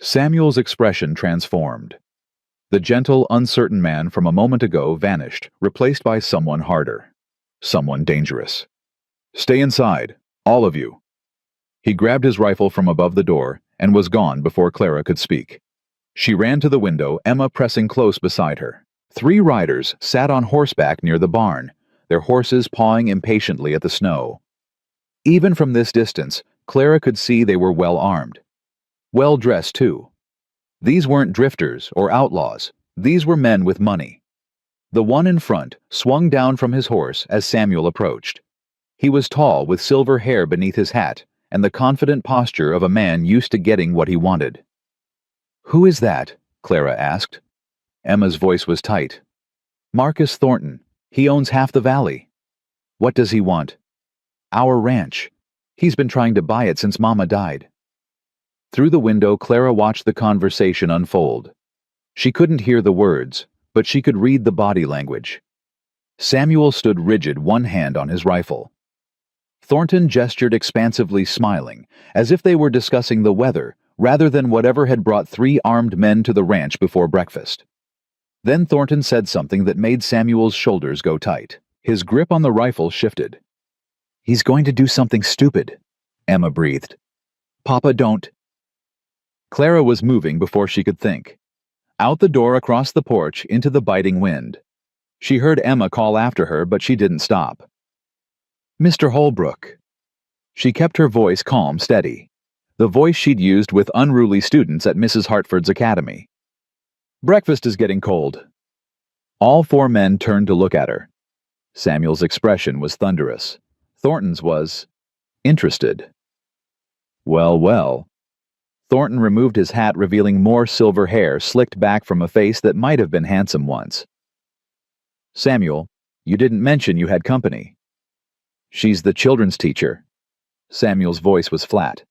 Samuel's expression transformed. The gentle, uncertain man from a moment ago vanished, replaced by someone harder. Someone dangerous. "Stay inside, all of you." He grabbed his rifle from above the door and was gone before Clara could speak. She ran to the window, Emma pressing close beside her. 3 riders sat on horseback near the barn, their horses pawing impatiently at the snow. Even from this distance, Clara could see they were well armed. Well dressed, too. These weren't drifters or outlaws. These were men with money. The one in front swung down from his horse as Samuel approached. He was tall, with silver hair beneath his hat, and the confident posture of a man used to getting what he wanted. "Who is that?" Clara asked. Emma's voice was tight. "Marcus Thornton. He owns half the valley." "What does he want?" "Our ranch. He's been trying to buy it since Mama died." Through the window, Clara watched the conversation unfold. She couldn't hear the words, but she could read the body language. Samuel stood rigid, one hand on his rifle. Thornton gestured expansively, smiling, as if they were discussing the weather rather than whatever had brought 3 armed men to the ranch before breakfast. Then Thornton said something that made Samuel's shoulders go tight. His grip on the rifle shifted. "He's going to do something stupid," Emma breathed. "Papa, don't." Clara was moving before she could think. Out the door, across the porch, into the biting wind. She heard Emma call after her, but she didn't stop. "Mr. Holbrook." She kept her voice calm, steady. The voice she'd used with unruly students at Mrs. Hartford's academy. "Breakfast is getting cold." All 4 men turned to look at her. Samuel's expression was thunderous. Thornton's was interested. "Well, well." Thornton removed his hat, revealing more silver hair slicked back from a face that might have been handsome once. "Samuel, you didn't mention you had company." "She's the children's teacher." Samuel's voice was flat.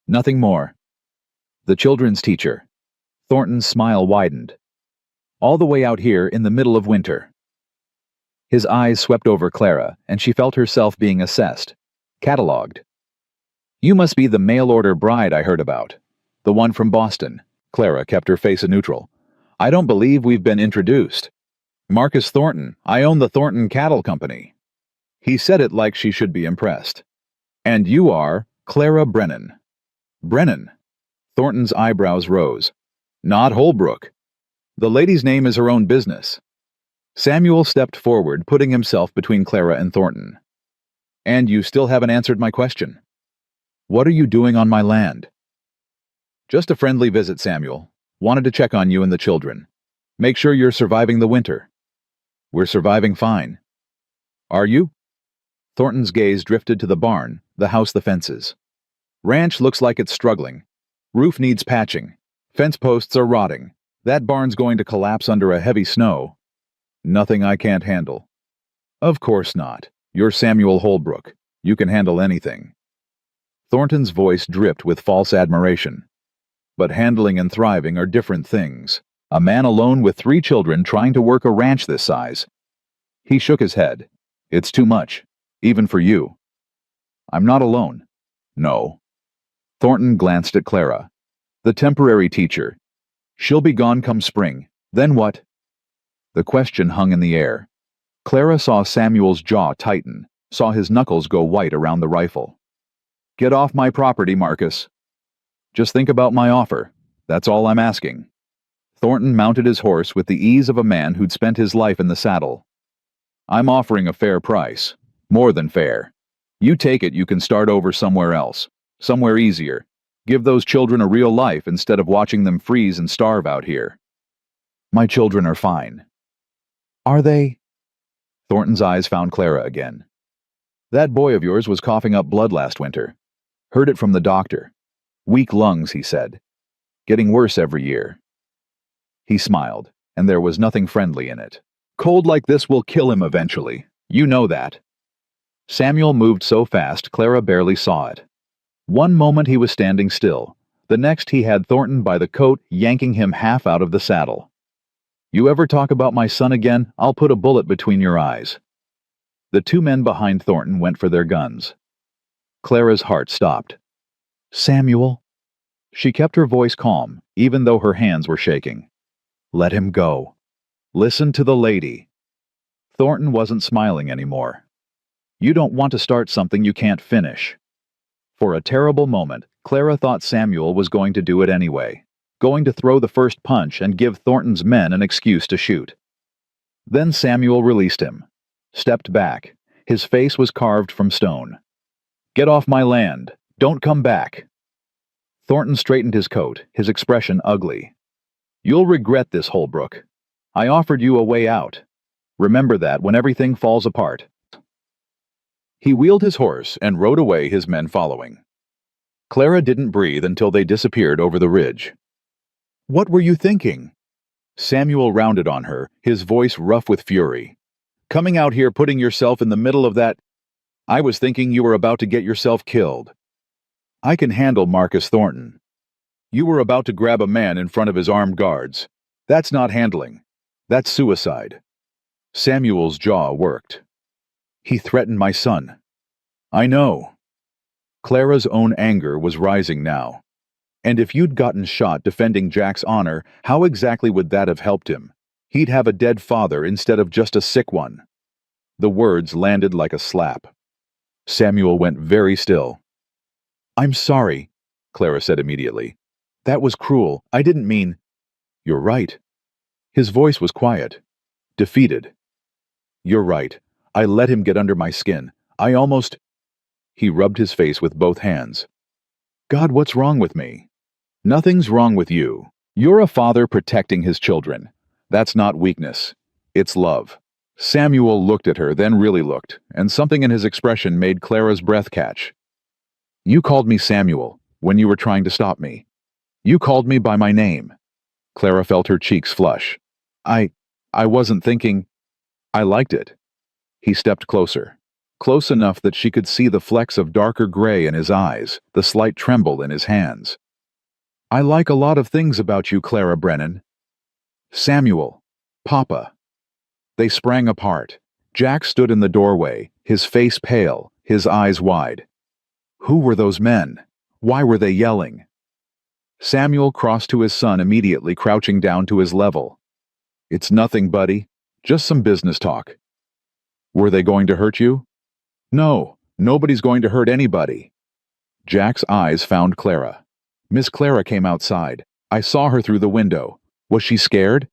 "Nothing more." "The children's teacher." Thornton's smile widened. "All the way out here in the middle of winter." His eyes swept over Clara, and she felt herself being assessed, catalogued. "You must be the mail-order bride I heard about. The one from Boston." Clara kept her face a neutral. "I don't believe we've been introduced." "Marcus Thornton. I own the Thornton Cattle Company." He said it like she should be impressed. "And you are Clara Brennan." "Brennan?" Thornton's eyebrows rose. "Not Holbrook. The lady's name is her own business." Samuel stepped forward, putting himself between Clara and Thornton. "And you still haven't answered my question. What are you doing on my land?" "Just a friendly visit, Samuel. Wanted to check on you and the children. Make sure you're surviving the winter." "We're surviving fine." "Are you?" Thornton's gaze drifted to the barn, the house, the fences. "Ranch looks like it's struggling. Roof needs patching. Fence posts are rotting. That barn's going to collapse under a heavy snow." "Nothing I can't handle." "Of course not. You're Samuel Holbrook. You can handle anything." Thornton's voice dripped with false admiration. "But handling and thriving are different things. A man alone with 3 children trying to work a ranch this size." He shook his head. "It's too much, even for you." "I'm not alone." "No." Thornton glanced at Clara. "The temporary teacher. She'll be gone come spring. Then what? The question hung in the air. Clara saw Samuel's jaw tighten, saw his knuckles go white around the rifle. Get off my property, Marcus. Just think about my offer. That's all I'm asking. Thornton mounted his horse with the ease of a man who'd spent his life in the saddle. I'm offering a fair price. More than fair. You take it, you can start over somewhere else. Somewhere easier. Give those children a real life instead of watching them freeze and starve out here. My children are fine. Are they? Thornton's eyes found Clara again. That boy of yours was coughing up blood last winter. Heard it from the doctor. Weak lungs, he said. Getting worse every year. He smiled, and there was nothing friendly in it. Cold like this will kill him eventually. You know that. Samuel moved so fast Clara barely saw it. One moment he was standing still. The next he had Thornton by the coat, yanking him half out of the saddle. You ever talk about my son again, I'll put a bullet between your eyes. The two men behind Thornton went for their guns. Clara's heart stopped. Samuel? She kept her voice calm, even though her hands were shaking. Let him go. Listen to the lady. Thornton wasn't smiling anymore. You don't want to start something you can't finish. For a terrible moment, Clara thought Samuel was going to do it anyway, going to throw the first punch and give Thornton's men an excuse to shoot. Then Samuel released him, stepped back. His face was carved from stone. Get off my land. Don't come back. Thornton straightened his coat, his expression ugly. You'll regret this, Holbrook. I offered you a way out. Remember that when everything falls apart. He wheeled his horse and rode away, his men following. Clara didn't breathe until they disappeared over the ridge. What were you thinking? Samuel rounded on her, his voice rough with fury. Coming out here putting yourself in the middle of that... I was thinking you were about to get yourself killed. I can handle Marcus Thornton. You were about to grab a man in front of his armed guards. That's not handling. That's suicide. Samuel's jaw worked. He threatened my son. I know. Clara's own anger was rising now. And if you'd gotten shot defending Jack's honor, how exactly would that have helped him? He'd have a dead father instead of just a sick one. The words landed like a slap. Samuel went very still. I'm sorry, Clara said immediately. That was cruel. I didn't mean... You're right. His voice was quiet, defeated. You're right. I let him get under my skin. I almost... He rubbed his face with both hands. God, what's wrong with me? Nothing's wrong with you. You're a father protecting his children. That's not weakness. It's love. Samuel looked at her, then really looked, and something in his expression made Clara's breath catch. You called me Samuel when you were trying to stop me. You called me by my name. Clara felt her cheeks flush. I wasn't thinking... I liked it. He stepped closer, close enough that she could see the flecks of darker gray in his eyes, the slight tremble in his hands. I like a lot of things about you, Clara Brennan. Samuel, Papa. They sprang apart. Jack stood in the doorway, his face pale, his eyes wide. Who were those men? Why were they yelling? Samuel crossed to his son immediately, crouching down to his level. It's nothing, buddy. Just some business talk. Were they going to hurt you? No, nobody's going to hurt anybody. Jack's eyes found Clara. Miss Clara came outside. I saw her through the window. Was she scared?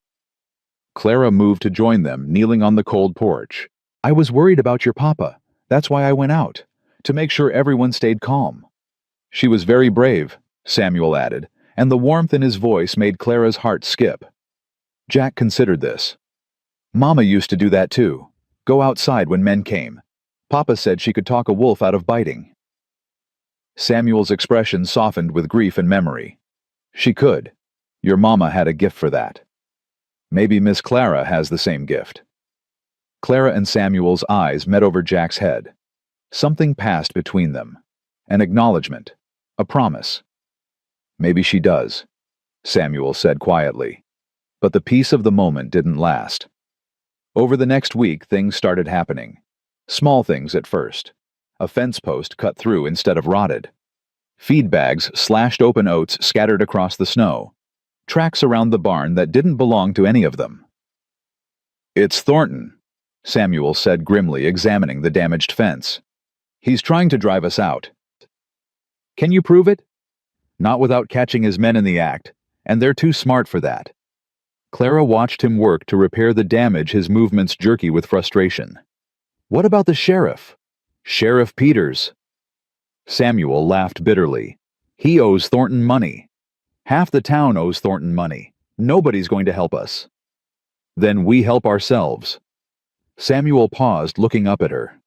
Clara moved to join them, kneeling on the cold porch. I was worried about your papa. That's why I went out, to make sure everyone stayed calm. She was very brave, Samuel added, and the warmth in his voice made Clara's heart skip. Jack considered this. Mama used to do that too. Go outside when men came. Papa said she could talk a wolf out of biting. Samuel's expression softened with grief and memory. She could. Your mama had a gift for that. Maybe Miss Clara has the same gift. Clara and Samuel's eyes met over Jack's head. Something passed between them. An acknowledgement. A promise. Maybe she does, Samuel said quietly. But the peace of the moment didn't last. Over the next week, things started happening. Small things at first. A fence post cut through instead of rotted. Feed bags slashed open oats scattered across the snow. tracks around the barn that didn't belong to any of them. "It's Thornton," Samuel said grimly, examining the damaged fence. "He's trying to drive us out." "Can you prove it?" "Not without catching his men in the act, and they're too smart for that." Clara watched him work to repair the damage, his movements jerky with frustration. "What about the sheriff?" "Sheriff Peters." Samuel laughed bitterly. "He owes Thornton money. Half the town owes Thornton money. Nobody's going to help us." "Then we help ourselves." Samuel paused, looking up at her.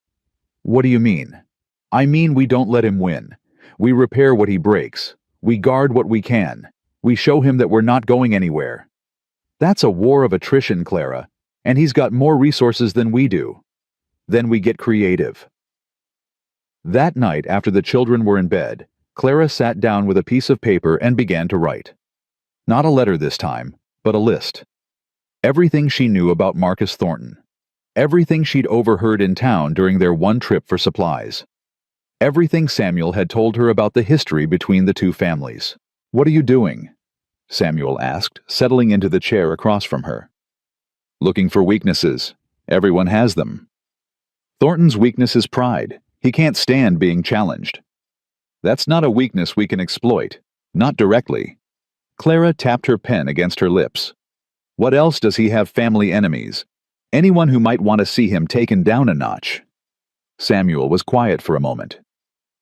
"What do you mean?" "I mean we don't let him win. We repair what he breaks. We guard what we can. We show him that we're not going anywhere." "That's a war of attrition, Clara, and he's got more resources than we do." "Then we get creative." That night, after the children were in bed, Clara sat down with a piece of paper and began to write. Not a letter this time, but a list. Everything she knew about Marcus Thornton. Everything she'd overheard in town during their one trip for supplies. Everything Samuel had told her about the history between the two families. "What are you doing?" Samuel asked, settling into the chair across from her. "Looking for weaknesses. Everyone has them." "Thornton's weakness is pride. He can't stand being challenged." "That's not a weakness we can exploit. Not directly." Clara tapped her pen against her lips. "What else does he have? Family enemies. Anyone who might want to see him taken down a notch." Samuel was quiet for a moment.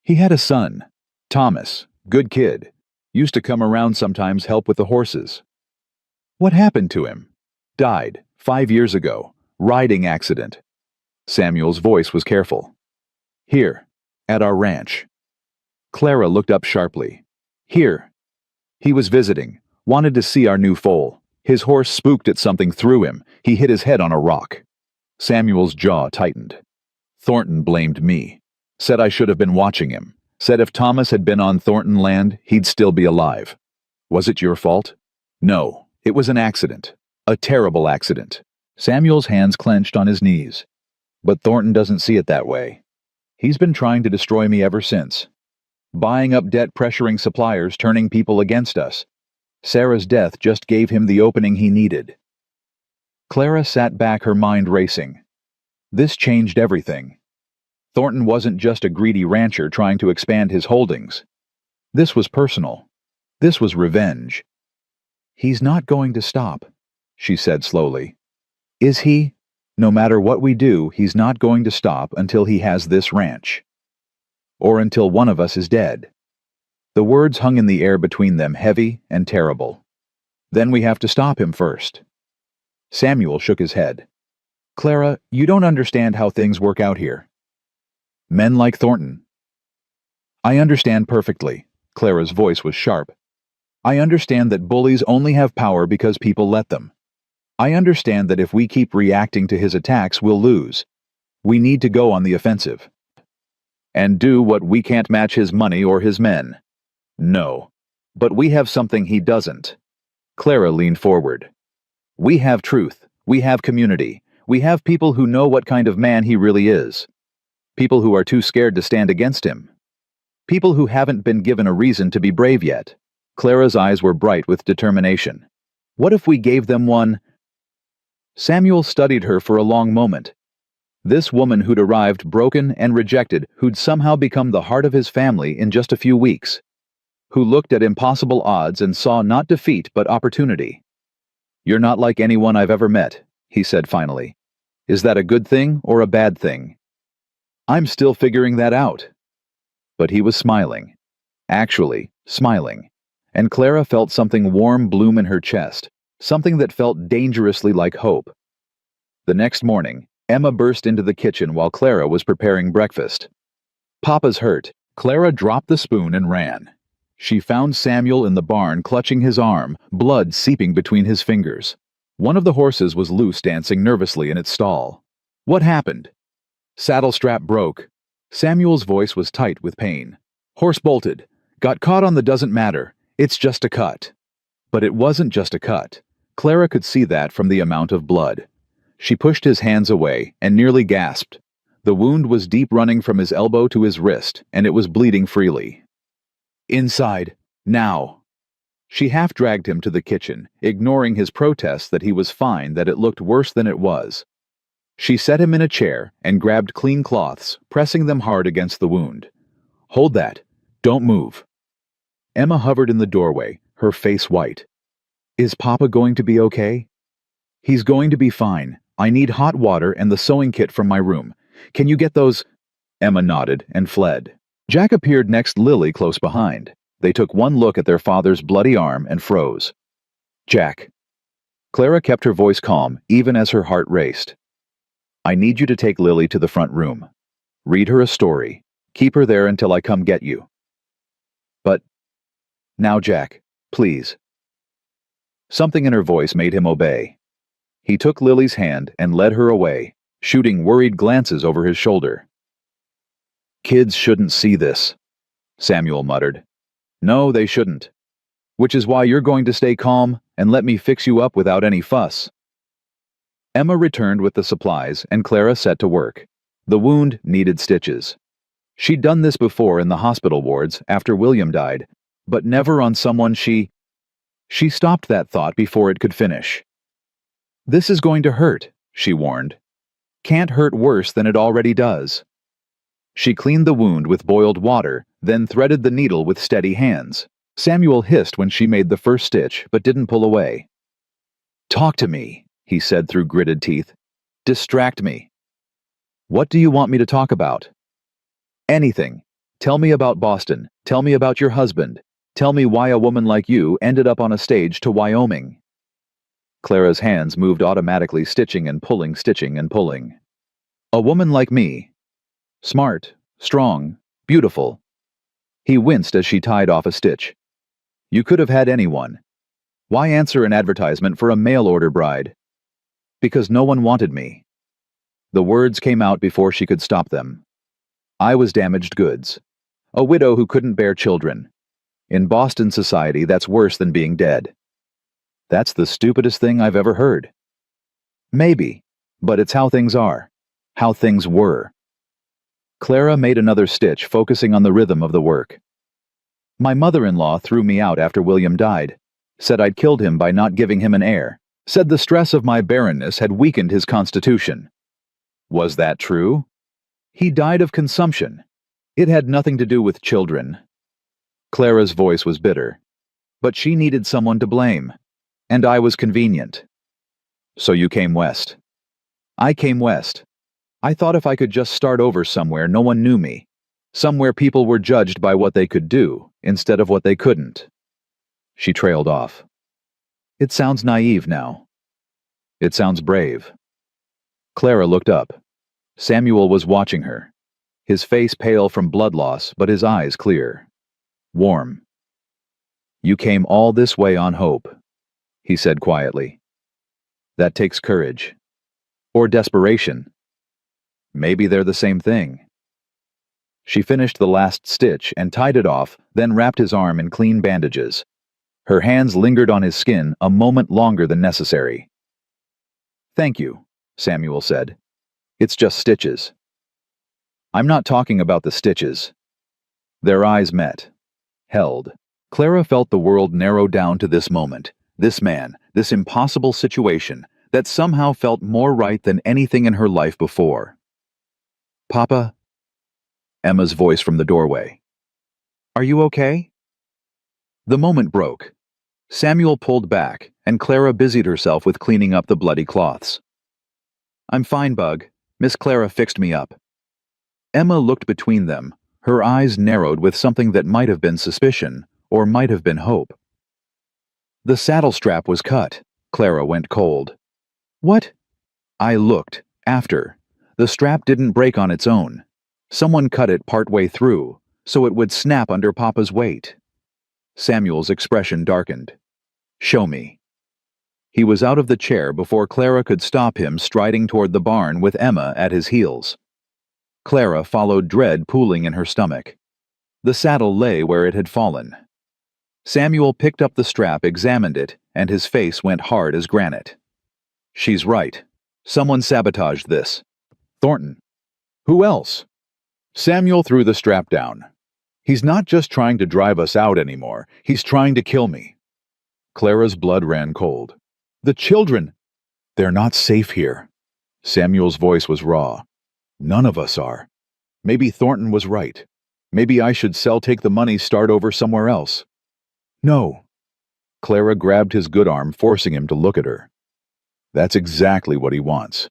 "He had a son, Thomas, good kid. Used to come around sometimes, help with the horses." "What happened to him?" "Died, 5 years ago. Riding accident." Samuel's voice was careful. "Here, at our ranch." Clara looked up sharply. "Here." "He was visiting, wanted to see our new foal. His horse spooked at something, threw him. He hit his head on a rock." Samuel's jaw tightened. "Thornton blamed me. Said I should have been watching him. Said if Thomas had been on Thornton land, he'd still be alive. Was it your fault?" "No, it was an accident. A terrible accident." Samuel's hands clenched on his knees. "But Thornton doesn't see it that way. He's been trying to destroy me ever since. Buying up debt, pressuring suppliers, turning people against us. Sarah's death just gave him the opening he needed." Clara sat back, her mind racing. This changed everything. Thornton wasn't just a greedy rancher trying to expand his holdings. This was personal. This was revenge. "He's not going to stop," she said slowly. "Is he? No matter what we do, he's not going to stop until he has this ranch. Or until one of us is dead." The words hung in the air between them, heavy and terrible. "Then we have to stop him first." Samuel shook his head. "Clara, you don't understand how things work out here. Men like Thornton." "I understand perfectly." Clara's voice was sharp. "I understand that bullies only have power because people let them. I understand that if we keep reacting to his attacks, we'll lose. We need to go on the offensive. And do what we can't match his money or his men." "No. But we have something he doesn't." Clara leaned forward. "We have truth. We have community. We have people who know what kind of man he really is. People who are too scared to stand against him. People who haven't been given a reason to be brave yet." Clara's eyes were bright with determination. "What if we gave them one?" Samuel studied her for a long moment. This woman who'd arrived broken and rejected, who'd somehow become the heart of his family in just a few weeks. Who looked at impossible odds and saw not defeat but opportunity. "You're not like anyone I've ever met," he said finally. "Is that a good thing or a bad thing?" "I'm still figuring that out." But he was smiling. Actually, smiling. And Clara felt something warm bloom in her chest, something that felt dangerously like hope. The next morning, Emma burst into the kitchen while Clara was preparing breakfast. "Papa's hurt." Clara dropped the spoon and ran. She found Samuel in the barn clutching his arm, blood seeping between his fingers. One of the horses was loose, dancing nervously in its stall. "What happened?" "Saddle strap broke." Samuel's voice was tight with pain. "Horse bolted. Got caught on the doesn't matter. It's just a cut." But it wasn't just a cut. Clara could see that from the amount of blood. She pushed his hands away and nearly gasped. The wound was deep, running from his elbow to his wrist, and it was bleeding freely. "Inside, now." She half-dragged him to the kitchen, ignoring his protests that he was fine, that it looked worse than it was. She set him in a chair and grabbed clean cloths, pressing them hard against the wound. "Hold that. Don't move." Emma hovered in the doorway, her face white. "Is Papa going to be okay?" "He's going to be fine. I need hot water and the sewing kit from my room. Can you get those?" Emma nodded and fled. Jack appeared next, Lily close behind. They took one look at their father's bloody arm and froze. "Jack." Clara kept her voice calm, even as her heart raced. "I need you to take Lily to the front room. Read her a story. Keep her there until I come get you." "But..." "Now, Jack, please." Something in her voice made him obey. He took Lily's hand and led her away, shooting worried glances over his shoulder. "Kids shouldn't see this," Samuel muttered. "No, they shouldn't. Which is why you're going to stay calm and let me fix you up without any fuss." Emma returned with the supplies, and Clara set to work. The wound needed stitches. She'd done this before in the hospital wards after William died, but never on someone she stopped that thought before it could finish. "This is going to hurt," she warned. "Can't hurt worse than it already does." She cleaned the wound with boiled water, then threaded the needle with steady hands. Samuel hissed when she made the first stitch, but didn't pull away. "Talk to me," he said through gritted teeth. "Distract me." "What do you want me to talk about?" "Anything. Tell me about Boston. Tell me about your husband. Tell me why a woman like you ended up on a stage to Wyoming." Clara's hands moved automatically, stitching and pulling, stitching and pulling. "A woman like me. Smart, strong, beautiful." He winced as she tied off a stitch. "You could have had anyone. Why answer an advertisement for a mail-order bride?" "Because no one wanted me." The words came out before she could stop them. "I was damaged goods. A widow who couldn't bear children. In Boston society, that's worse than being dead." "That's the stupidest thing I've ever heard." "Maybe, but it's how things are. How things were." Clara made another stitch, focusing on the rhythm of the work. "My mother-in-law threw me out after William died. Said I'd killed him by not giving him an heir. Said the stress of my barrenness had weakened his constitution." "Was that true?" "He died of consumption. It had nothing to do with children." Clara's voice was bitter. "But she needed someone to blame. And I was convenient." "So you came west?" "I came west. I thought if I could just start over somewhere no one knew me. Somewhere people were judged by what they could do, instead of what they couldn't." She trailed off. "It sounds naive now." "It sounds brave." Clara looked up. Samuel was watching her. His face pale from blood loss, but his eyes clear. Warm. "You came all this way on hope," he said quietly. "That takes courage. Or desperation. Maybe they're the same thing." She finished the last stitch and tied it off, then wrapped his arm in clean bandages. Her hands lingered on his skin a moment longer than necessary. "Thank you," Samuel said. "It's just stitches." "I'm not talking about the stitches." Their eyes met. Held. Clara felt the world narrow down to this moment, this man, this impossible situation that somehow felt more right than anything in her life before. "Papa?" Emma's voice from the doorway. "Are you okay?" The moment broke. Samuel pulled back, and Clara busied herself with cleaning up the bloody cloths. "I'm fine, Bug. Miss Clara fixed me up." Emma looked between them, her eyes narrowed with something that might have been suspicion, or might have been hope. "The saddle strap was cut." Clara went cold. "What?" "I looked. After. The strap didn't break on its own. Someone cut it partway through, so it would snap under Papa's weight." Samuel's expression darkened. "Show me." He was out of the chair before Clara could stop him, striding toward the barn with Emma at his heels. Clara followed, dread pooling in her stomach. The saddle lay where it had fallen. Samuel picked up the strap, examined it, and his face went hard as granite. "She's right. Someone sabotaged this. Thornton." "Who else?" Samuel threw the strap down. "He's not just trying to drive us out anymore. He's trying to kill me." Clara's blood ran cold. The children! They're not safe here. Samuel's voice was raw. None of us are. Maybe Thornton was right. Maybe I should take the money, start over somewhere else. No. Clara grabbed his good arm, forcing him to look at her. That's exactly what he wants.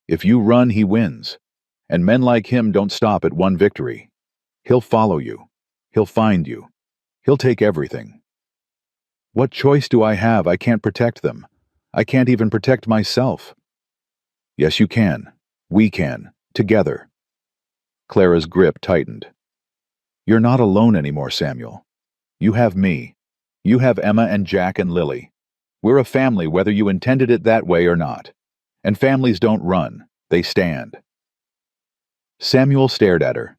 If you run, he wins. And men like him don't stop at one victory. He'll follow you. He'll find you. He'll take everything. What choice do I have? I can't protect them. I can't even protect myself. Yes, you can. We can. Together. Clara's grip tightened. You're not alone anymore, Samuel. You have me. You have Emma and Jack and Lily. We're a family whether you intended it that way or not. And families don't run. They stand. Samuel stared at her.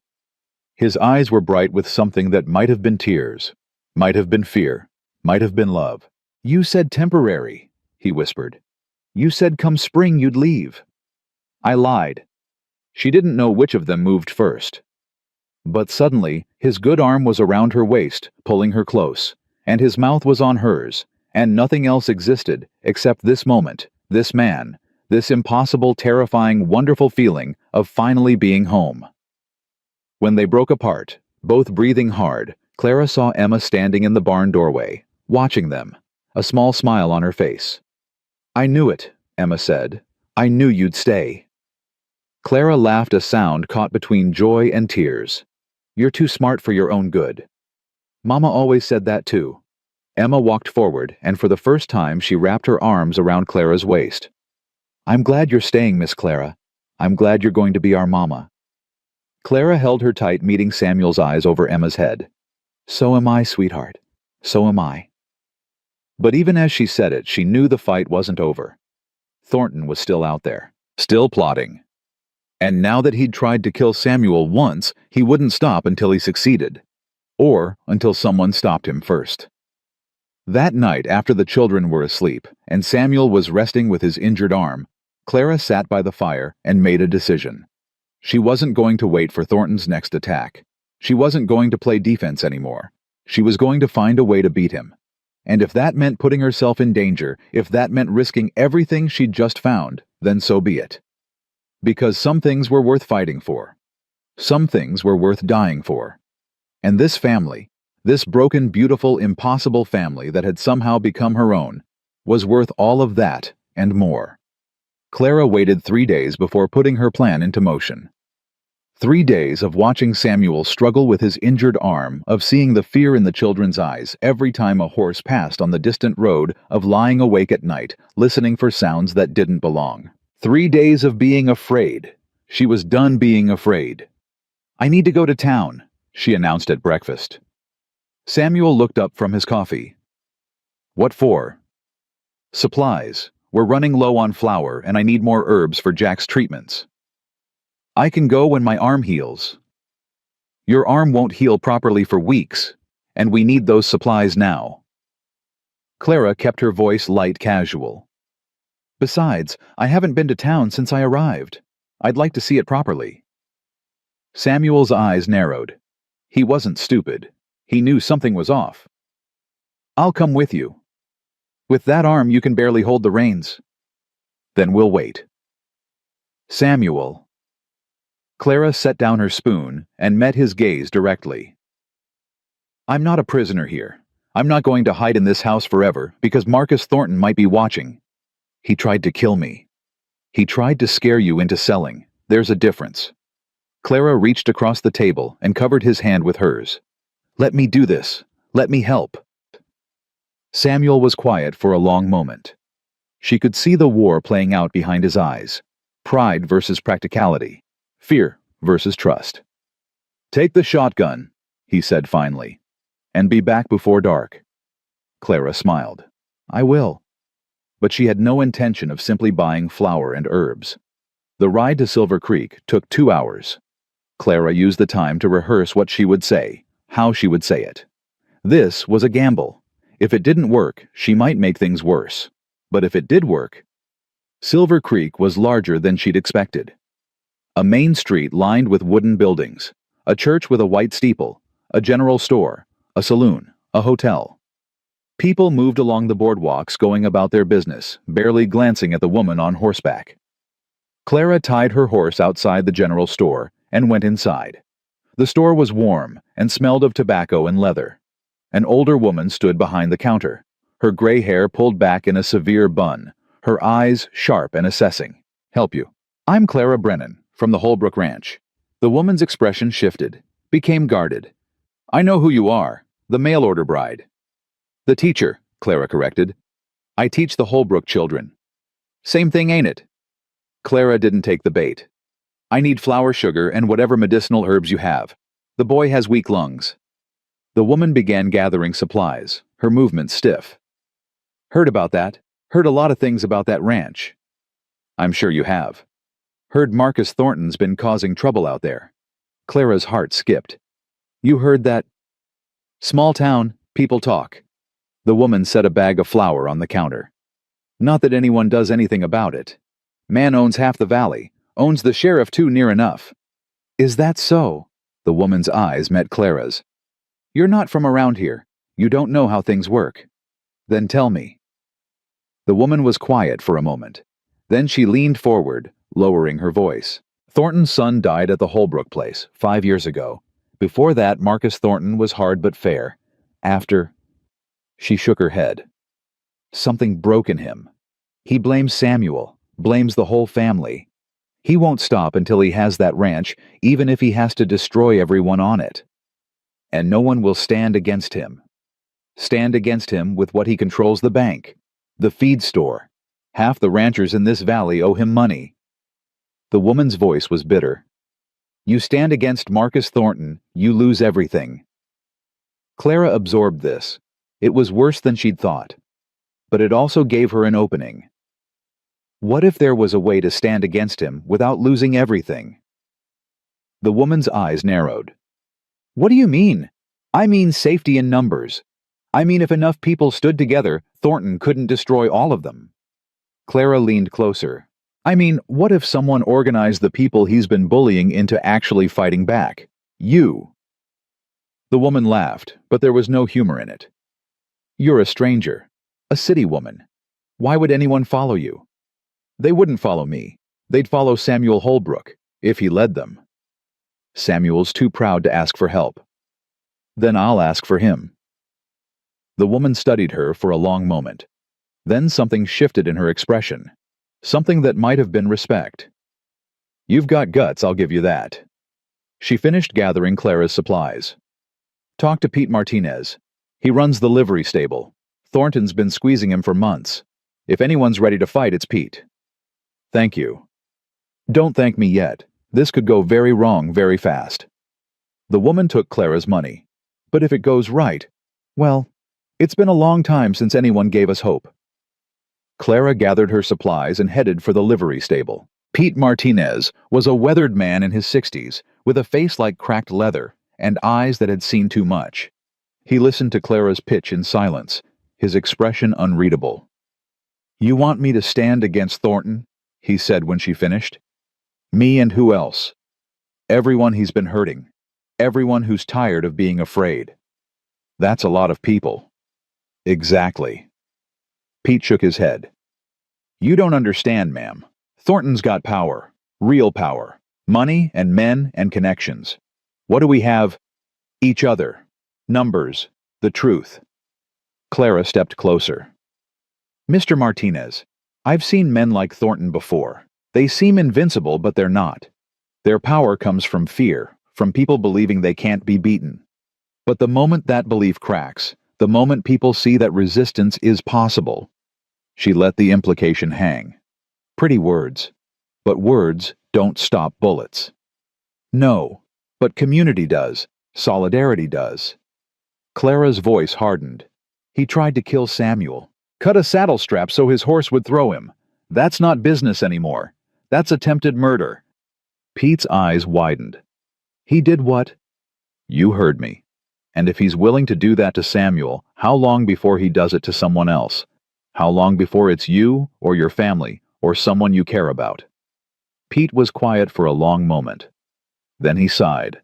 His eyes were bright with something that might have been tears, might have been fear, might have been love. You said temporary, he whispered. You said come spring you'd leave. I lied. She didn't know which of them moved first. But suddenly, his good arm was around her waist, pulling her close, and his mouth was on hers, and nothing else existed except this moment, this man, this impossible, terrifying, wonderful feeling of finally being home. When they broke apart, both breathing hard, Clara saw Emma standing in the barn doorway, watching them, a small smile on her face. I knew it, Emma said. I knew you'd stay. Clara laughed, a sound caught between joy and tears. You're too smart for your own good. Mama always said that too. Emma walked forward, and for the first time she wrapped her arms around Clara's waist. I'm glad you're staying, Miss Clara. I'm glad you're going to be our mama. Clara held her tight, meeting Samuel's eyes over Emma's head. So am I, sweetheart. So am I. But even as she said it, she knew the fight wasn't over. Thornton was still out there, still plotting. And now that he'd tried to kill Samuel once, he wouldn't stop until he succeeded. Or until someone stopped him first. That night, after the children were asleep, and Samuel was resting with his injured arm, Clara sat by the fire and made a decision. She wasn't going to wait for Thornton's next attack. She wasn't going to play defense anymore. She was going to find a way to beat him. And if that meant putting herself in danger, if that meant risking everything she'd just found, then so be it. Because some things were worth fighting for. Some things were worth dying for. And this family, this broken, beautiful, impossible family that had somehow become her own, was worth all of that and more. Clara waited 3 days before putting her plan into motion. 3 days of watching Samuel struggle with his injured arm, of seeing the fear in the children's eyes every time a horse passed on the distant road, of lying awake at night, listening for sounds that didn't belong. 3 days of being afraid. She was done being afraid. I need to go to town, she announced at breakfast. Samuel looked up from his coffee. What for? Supplies. We're running low on flour, and I need more herbs for Jack's treatments. I can go when my arm heals. Your arm won't heal properly for weeks, and we need those supplies now. Clara kept her voice light, casual. Besides, I haven't been to town since I arrived. I'd like to see it properly. Samuel's eyes narrowed. He wasn't stupid. He knew something was off. I'll come with you. With that arm, you can barely hold the reins. Then we'll wait. Samuel. Clara set down her spoon and met his gaze directly. I'm not a prisoner here. I'm not going to hide in this house forever because Marcus Thornton might be watching. He tried to kill me. He tried to scare you into selling. There's a difference. Clara reached across the table and covered his hand with hers. Let me do this. Let me help. Samuel was quiet for a long moment. She could see the war playing out behind his eyes. Pride versus practicality. Fear versus trust. Take the shotgun, he said finally, and be back before dark. Clara smiled. I will. But she had no intention of simply buying flour and herbs. The ride to Silver Creek took 2 hours. Clara used the time to rehearse what she would say, how she would say it. This was a gamble. If it didn't work, she might make things worse. But if it did work... Silver Creek was larger than she'd expected. A main street lined with wooden buildings, a church with a white steeple, a general store, a saloon, a hotel. People moved along the boardwalks going about their business, barely glancing at the woman on horseback. Clara tied her horse outside the general store and went inside. The store was warm and smelled of tobacco and leather. An older woman stood behind the counter, her gray hair pulled back in a severe bun, her eyes sharp and assessing. "Help you." "I'm Clara Brennan, from the Holbrook Ranch." The woman's expression shifted, became guarded. "I know who you are, the mail-order bride." "The teacher," Clara corrected. "I teach the Holbrook children." "Same thing, ain't it?" Clara didn't take the bait. "I need flour, sugar, and whatever medicinal herbs you have. The boy has weak lungs." The woman began gathering supplies, her movements stiff. "Heard about that. Heard a lot of things about that ranch." "I'm sure you have." "Heard Marcus Thornton's been causing trouble out there." Clara's heart skipped. "You heard that?" "Small town, people talk." The woman set a bag of flour on the counter. "Not that anyone does anything about it. Man owns half the valley, owns the sheriff too near enough." "Is that so?" The woman's eyes met Clara's. "You're not from around here. You don't know how things work." "Then tell me." The woman was quiet for a moment. Then she leaned forward, lowering her voice. "Thornton's son died at the Holbrook place 5 years ago. Before that, Marcus Thornton was hard but fair. After—" She shook her head. "Something broke in him. He blames Samuel, blames the whole family. He won't stop until he has that ranch, even if he has to destroy everyone on it. And no one will stand against him. Stand against him with what he controls: the bank, the feed store. Half the ranchers in this valley owe him money." The woman's voice was bitter. "You stand against Marcus Thornton, you lose everything." Clara absorbed this. It was worse than she'd thought. But it also gave her an opening. What if there was a way to stand against him without losing everything? The woman's eyes narrowed. "What do you mean?" "I mean safety in numbers. I mean if enough people stood together, Thornton couldn't destroy all of them." Clara leaned closer. "I mean, what if someone organized the people he's been bullying into actually fighting back? You." The woman laughed, but there was no humor in it. "You're a stranger, a city woman. Why would anyone follow you?" "They wouldn't follow me. They'd follow Samuel Holbrook, if he led them." "Samuel's too proud to ask for help." "Then I'll ask for him." The woman studied her for a long moment. Then something shifted in her expression. Something that might have been respect. "You've got guts, I'll give you that." She finished gathering Clara's supplies. "Talk to Pete Martinez. He runs the livery stable. Thornton's been squeezing him for months. If anyone's ready to fight, it's Pete." "Thank you." "Don't thank me yet. This could go very wrong very fast." The woman took Clara's money. "But if it goes right, well, it's been a long time since anyone gave us hope." Clara gathered her supplies and headed for the livery stable. Pete Martinez was a weathered man in his 60s, with a face like cracked leather and eyes that had seen too much. He listened to Clara's pitch in silence, his expression unreadable. "You want me to stand against Thornton?" he said when she finished. "Me and who else?" "Everyone he's been hurting. Everyone who's tired of being afraid." "That's a lot of people." "Exactly." Pete shook his head. "You don't understand, ma'am. Thornton's got power, real power, money and men and connections. What do we have? Each other, numbers, the truth." Clara stepped closer. "Mr. Martinez, I've seen men like Thornton before. They seem invincible, but they're not. Their power comes from fear, from people believing they can't be beaten. But the moment that belief cracks, the moment people see that resistance is possible—" She let the implication hang. "Pretty words. But words don't stop bullets." "No, but community does. Solidarity does." Clara's voice hardened. "He tried to kill Samuel. Cut a saddle strap so his horse would throw him. That's not business anymore. That's attempted murder." Pete's eyes widened. "He did what?" "You heard me. And if he's willing to do that to Samuel, how long before he does it to someone else? How long before it's you or your family or someone you care about?" Pete was quiet for a long moment. Then he sighed.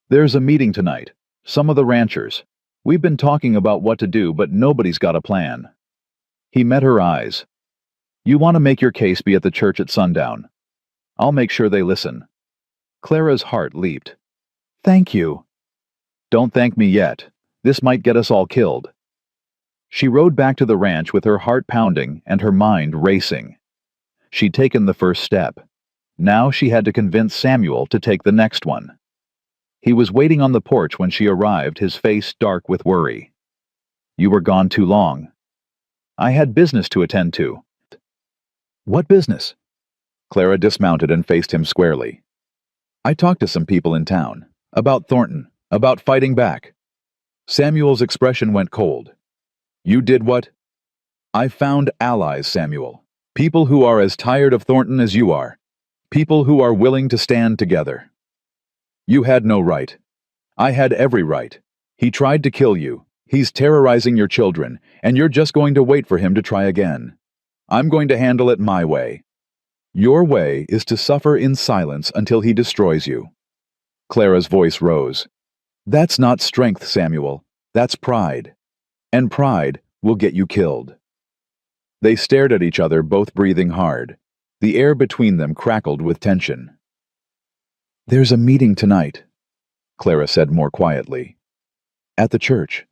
"There's a meeting tonight. Some of the ranchers. We've been talking about what to do, but nobody's got a plan. He met her eyes. You want to make your case be at the church at sundown. I'll make sure they listen. Clara's heart leaped. Thank you. Don't thank me yet. This might get us all killed. She rode back to the ranch with her heart pounding and her mind racing. She'd taken the first step. Now she had to convince Samuel to take the next one. He was waiting on the porch when she arrived, his face dark with worry. You were gone too long. I had business to attend to. What business? Clara dismounted and faced him squarely. I talked to some people in town. About Thornton. About fighting back. Samuel's expression went cold. You did what? I found allies, Samuel. People who are as tired of Thornton as you are. People who are willing to stand together. You had no right. I had every right. He tried to kill you. He's terrorizing your children, and you're just going to wait for him to try again. I'm going to handle it my way. Your way is to suffer in silence until he destroys you. Clara's voice rose. That's not strength, Samuel. That's pride. And pride will get you killed. They stared at each other, both breathing hard. The air between them crackled with tension. There's a meeting tonight, Clara said more quietly. At the church.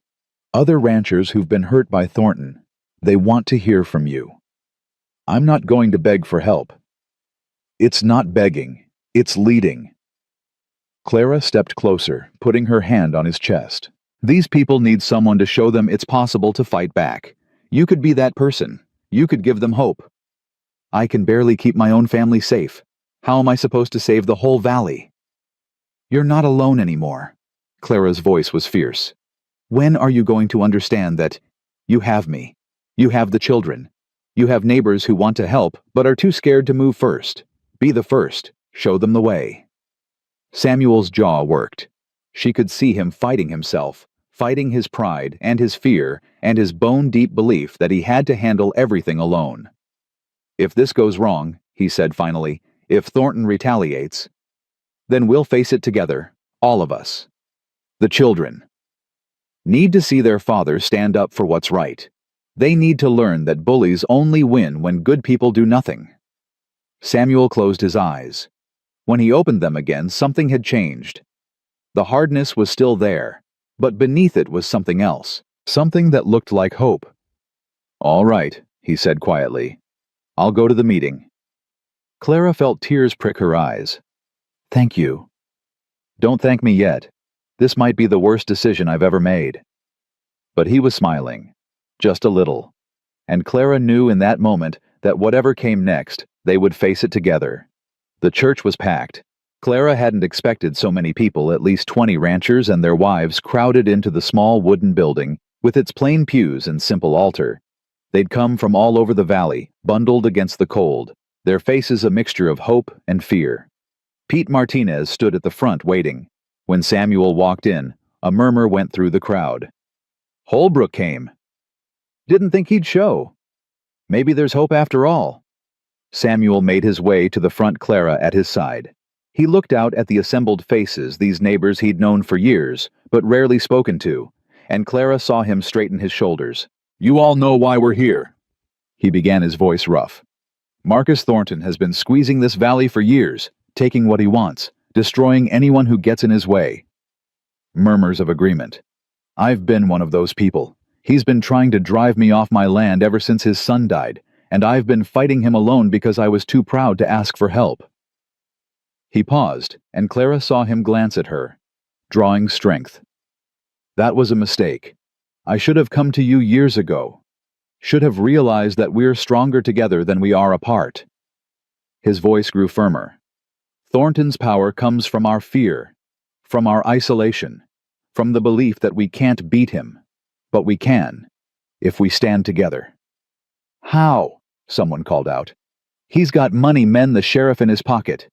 Other ranchers who've been hurt by Thornton. They want to hear from you. I'm not going to beg for help. It's not begging. It's leading. Clara stepped closer, putting her hand on his chest. These people need someone to show them it's possible to fight back. You could be that person. You could give them hope. I can barely keep my own family safe. How am I supposed to save the whole valley? You're not alone anymore. Clara's voice was fierce. When are you going to understand that you have me? You have the children. You have neighbors who want to help but are too scared to move first. Be the first. Show them the way. Samuel's jaw worked. She could see him fighting himself, fighting his pride and his fear and his bone-deep belief that he had to handle everything alone. If this goes wrong, he said finally, if Thornton retaliates, then we'll face it together, all of us. The children need to see their father stand up for what's right. They need to learn that bullies only win when good people do nothing. Samuel closed his eyes. When he opened them again, something had changed. The hardness was still there, but beneath it was something else, something that looked like hope. All right, he said quietly. I'll go to the meeting. Clara felt tears prick her eyes. Thank you. Don't thank me yet. This might be the worst decision I've ever made. But he was smiling, just a little, and Clara knew in that moment that whatever came next, they would face it together. The church was packed. Clara hadn't expected so many people, at least 20 ranchers and their wives crowded into the small wooden building with its plain pews and simple altar. They'd come from all over the valley, bundled against the cold, their faces a mixture of hope and fear. Pete Martinez stood at the front waiting. When Samuel walked in, a murmur went through the crowd. Holbrook came. Didn't think he'd show. Maybe there's hope after all. Samuel made his way to the front, Clara at his side. He looked out at the assembled faces, these neighbors he'd known for years, but rarely spoken to, and Clara saw him straighten his shoulders. You all know why we're here. He began, his voice rough. Marcus Thornton has been squeezing this valley for years, taking what he wants, destroying anyone who gets in his way. Murmurs of agreement. I've been one of those people. He's been trying to drive me off my land ever since his son died, and I've been fighting him alone because I was too proud to ask for help. He paused, and Clara saw him glance at her, drawing strength. That was a mistake. I should have come to you years ago. Should have realized that we're stronger together than we are apart. His voice grew firmer. Thornton's power comes from our fear, from our isolation, from the belief that we can't beat him. But we can, if we stand together. How? Someone called out. He's got money men the sheriff in his pocket.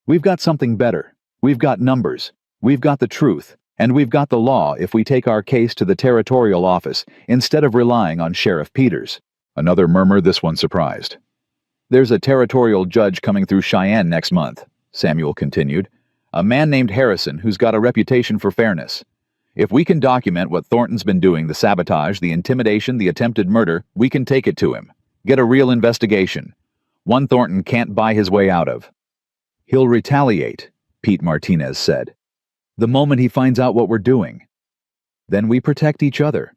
We've got something better. We've got numbers. We've got the truth. And we've got the law if we take our case to the territorial office instead of relying on Sheriff Peters. Another murmur, this one surprised. There's a territorial judge coming through Cheyenne next month, Samuel continued. A man named Harrison who's got a reputation for fairness. If we can document what Thornton's been doing, the sabotage, the intimidation, the attempted murder, we can take it to him. Get a real investigation. One Thornton can't buy his way out of. He'll retaliate, Pete Martinez said. The moment he finds out what we're doing. Then we protect each other.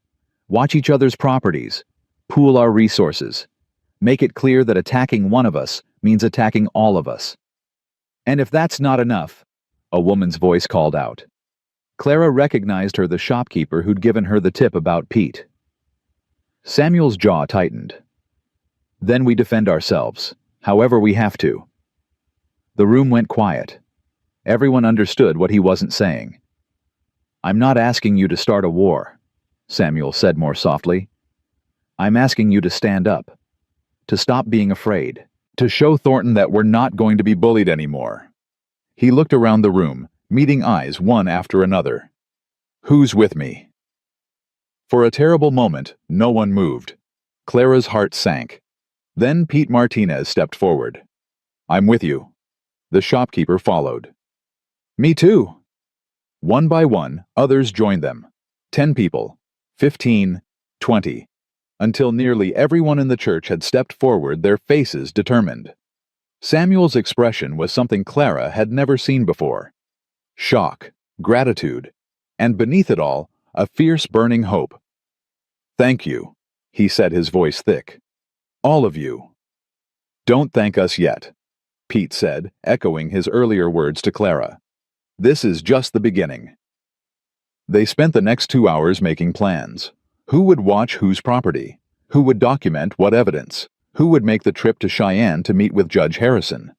Watch each other's properties. Pool our resources. Make it clear that attacking one of us means attacking all of us. And if that's not enough, a woman's voice called out. Clara recognized her, the shopkeeper who'd given her the tip about Pete. Samuel's jaw tightened. Then we defend ourselves, however we have to. The room went quiet. Everyone understood what he wasn't saying. I'm not asking you to start a war, Samuel said more softly. I'm asking you to stand up, to stop being afraid, to show Thornton that we're not going to be bullied anymore. He looked around the room, meeting eyes one after another. Who's with me? For a terrible moment, no one moved. Clara's heart sank. Then Pete Martinez stepped forward. I'm with you. The shopkeeper followed. Me too. One by one, others joined them. 10 people, 15, 20, until nearly everyone in the church had stepped forward, their faces determined. Samuel's expression was something Clara had never seen before. Shock, gratitude, and beneath it all, a fierce burning hope. Thank you, he said, his voice thick. All of you. Don't thank us yet, Pete said, echoing his earlier words to Clara. This is just the beginning. They spent the next 2 hours making plans. Who would watch whose property? Who would document what evidence? Who would make the trip to Cheyenne to meet with Judge Harrison?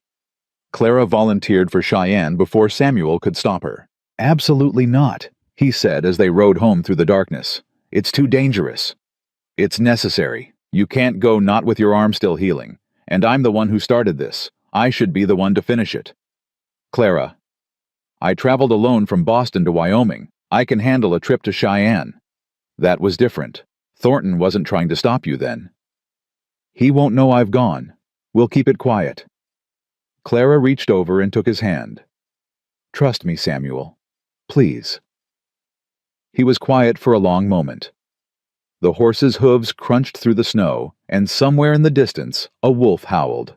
Clara volunteered for Cheyenne before Samuel could stop her. Absolutely not, he said as they rode home through the darkness. It's too dangerous. It's necessary. You can't go not with your arm still healing. And I'm the one who started this. I should be the one to finish it. Clara, I traveled alone from Boston to Wyoming. I can handle a trip to Cheyenne. That was different. Thornton wasn't trying to stop you then. He won't know I've gone. We'll keep it quiet. Clara reached over and took his hand. Trust me, Samuel. Please. He was quiet for a long moment. The horse's hooves crunched through the snow, and somewhere in the distance, a wolf howled.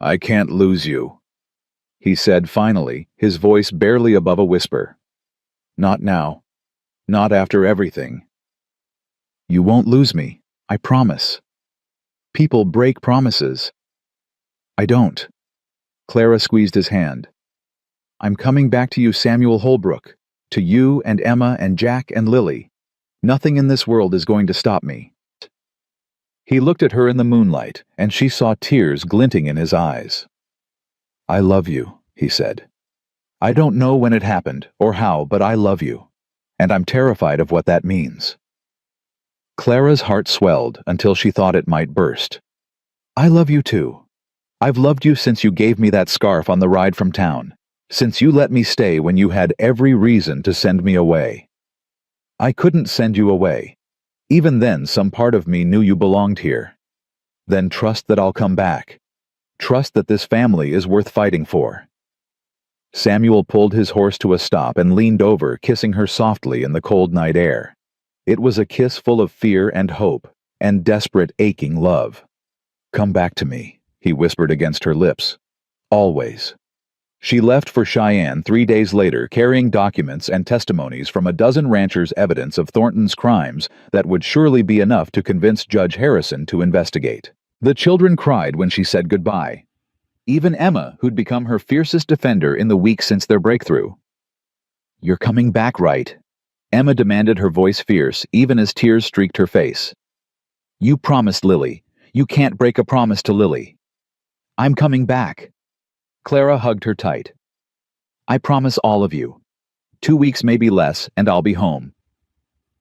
I can't lose you, he said finally, his voice barely above a whisper. Not now. Not after everything. You won't lose me, I promise. People break promises. I don't. Clara squeezed his hand. I'm coming back to you, Samuel Holbrook, to you and Emma and Jack and Lily. Nothing in this world is going to stop me. He looked at her in the moonlight, and she saw tears glinting in his eyes. I love you, he said. I don't know when it happened or how, but I love you, and I'm terrified of what that means. Clara's heart swelled until she thought it might burst. I love you too. I've loved you since you gave me that scarf on the ride from town, since you let me stay when you had every reason to send me away. I couldn't send you away. Even then, some part of me knew you belonged here. Then trust that I'll come back. Trust that this family is worth fighting for. Samuel pulled his horse to a stop and leaned over, kissing her softly in the cold night air. It was a kiss full of fear and hope, and desperate, aching love. Come back to me, he whispered against her lips. Always. She left for Cheyenne 3 days later, carrying documents and testimonies from a dozen ranchers' evidence of Thornton's crimes that would surely be enough to convince Judge Harrison to investigate. The children cried when she said goodbye. Even Emma, who'd become her fiercest defender in the weeks since their breakthrough. You're coming back, right? Emma demanded, her voice fierce, even as tears streaked her face. You promised Lily. You can't break a promise to Lily. I'm coming back. Clara hugged her tight. I promise all of you. 2 weeks, maybe less, and I'll be home.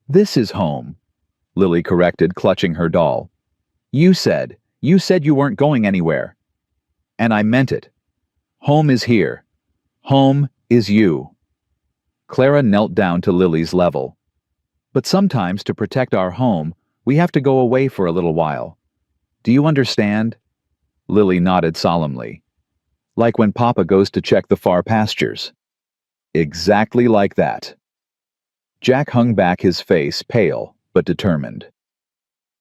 This is home, Lily corrected, clutching her doll. You said you weren't going anywhere. And I meant it. Home is here. Home is you. Clara knelt down to Lily's level. But sometimes, to protect our home, we have to go away for a little while. Do you understand? Lily nodded solemnly. Like when Papa goes to check the far pastures. Exactly like that. Jack hung back, his face pale but determined.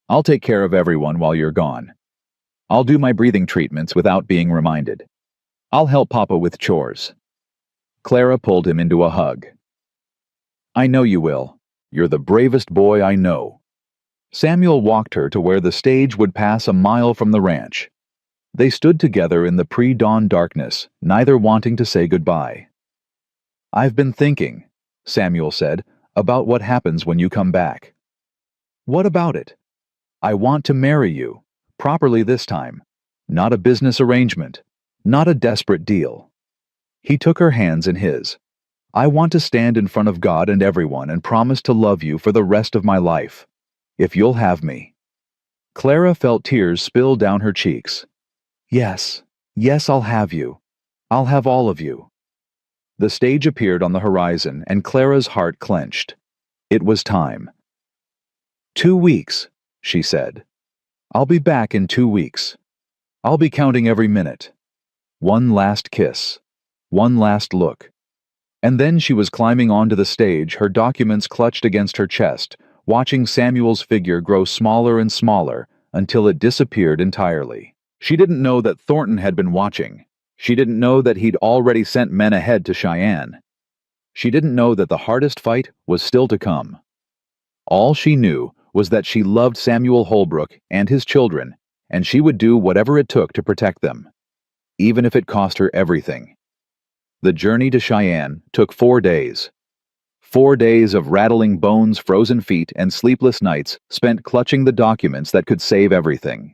I'll take care of everyone while you're gone. I'll do my breathing treatments without being reminded. I'll help Papa with chores. Clara pulled him into a hug. I know you will. You're the bravest boy I know. Samuel walked her to where the stage would pass a mile from the ranch. They stood together in the pre-dawn darkness, neither wanting to say goodbye. I've been thinking, Samuel said, about what happens when you come back. What about it? I want to marry you, properly this time. Not a business arrangement, not a desperate deal. He took her hands in his. I want to stand in front of God and everyone and promise to love you for the rest of my life, if you'll have me. Clara felt tears spill down her cheeks. Yes, yes, I'll have you. I'll have all of you. The stage appeared on the horizon, and Clara's heart clenched. It was time. 2 weeks, she said. I'll be back in 2 weeks. I'll be counting every minute. One last kiss. One last look. And then she was climbing onto the stage, her documents clutched against her chest, watching Samuel's figure grow smaller and smaller until it disappeared entirely. She didn't know that Thornton had been watching. She didn't know that he'd already sent men ahead to Cheyenne. She didn't know that the hardest fight was still to come. All she knew was that she loved Samuel Holbrook and his children, and she would do whatever it took to protect them, even if it cost her everything. The journey to Cheyenne took 4 days. 4 days of rattling bones, frozen feet, and sleepless nights spent clutching the documents that could save everything.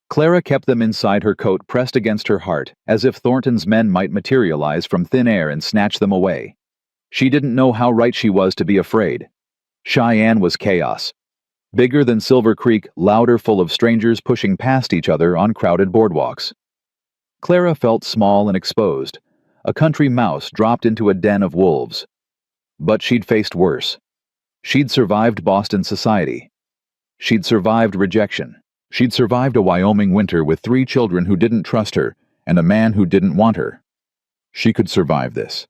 Clara kept them inside her coat, pressed against her heart, as if Thornton's men might materialize from thin air and snatch them away. She didn't know how right she was to be afraid. Cheyenne was chaos. Bigger than Silver Creek, louder, full of strangers pushing past each other on crowded boardwalks. Clara felt small and exposed, a country mouse dropped into a den of wolves. But she'd faced worse. She'd survived Boston society. She'd survived rejection. She'd survived a Wyoming winter with 3 children who didn't trust her and a man who didn't want her. She could survive this.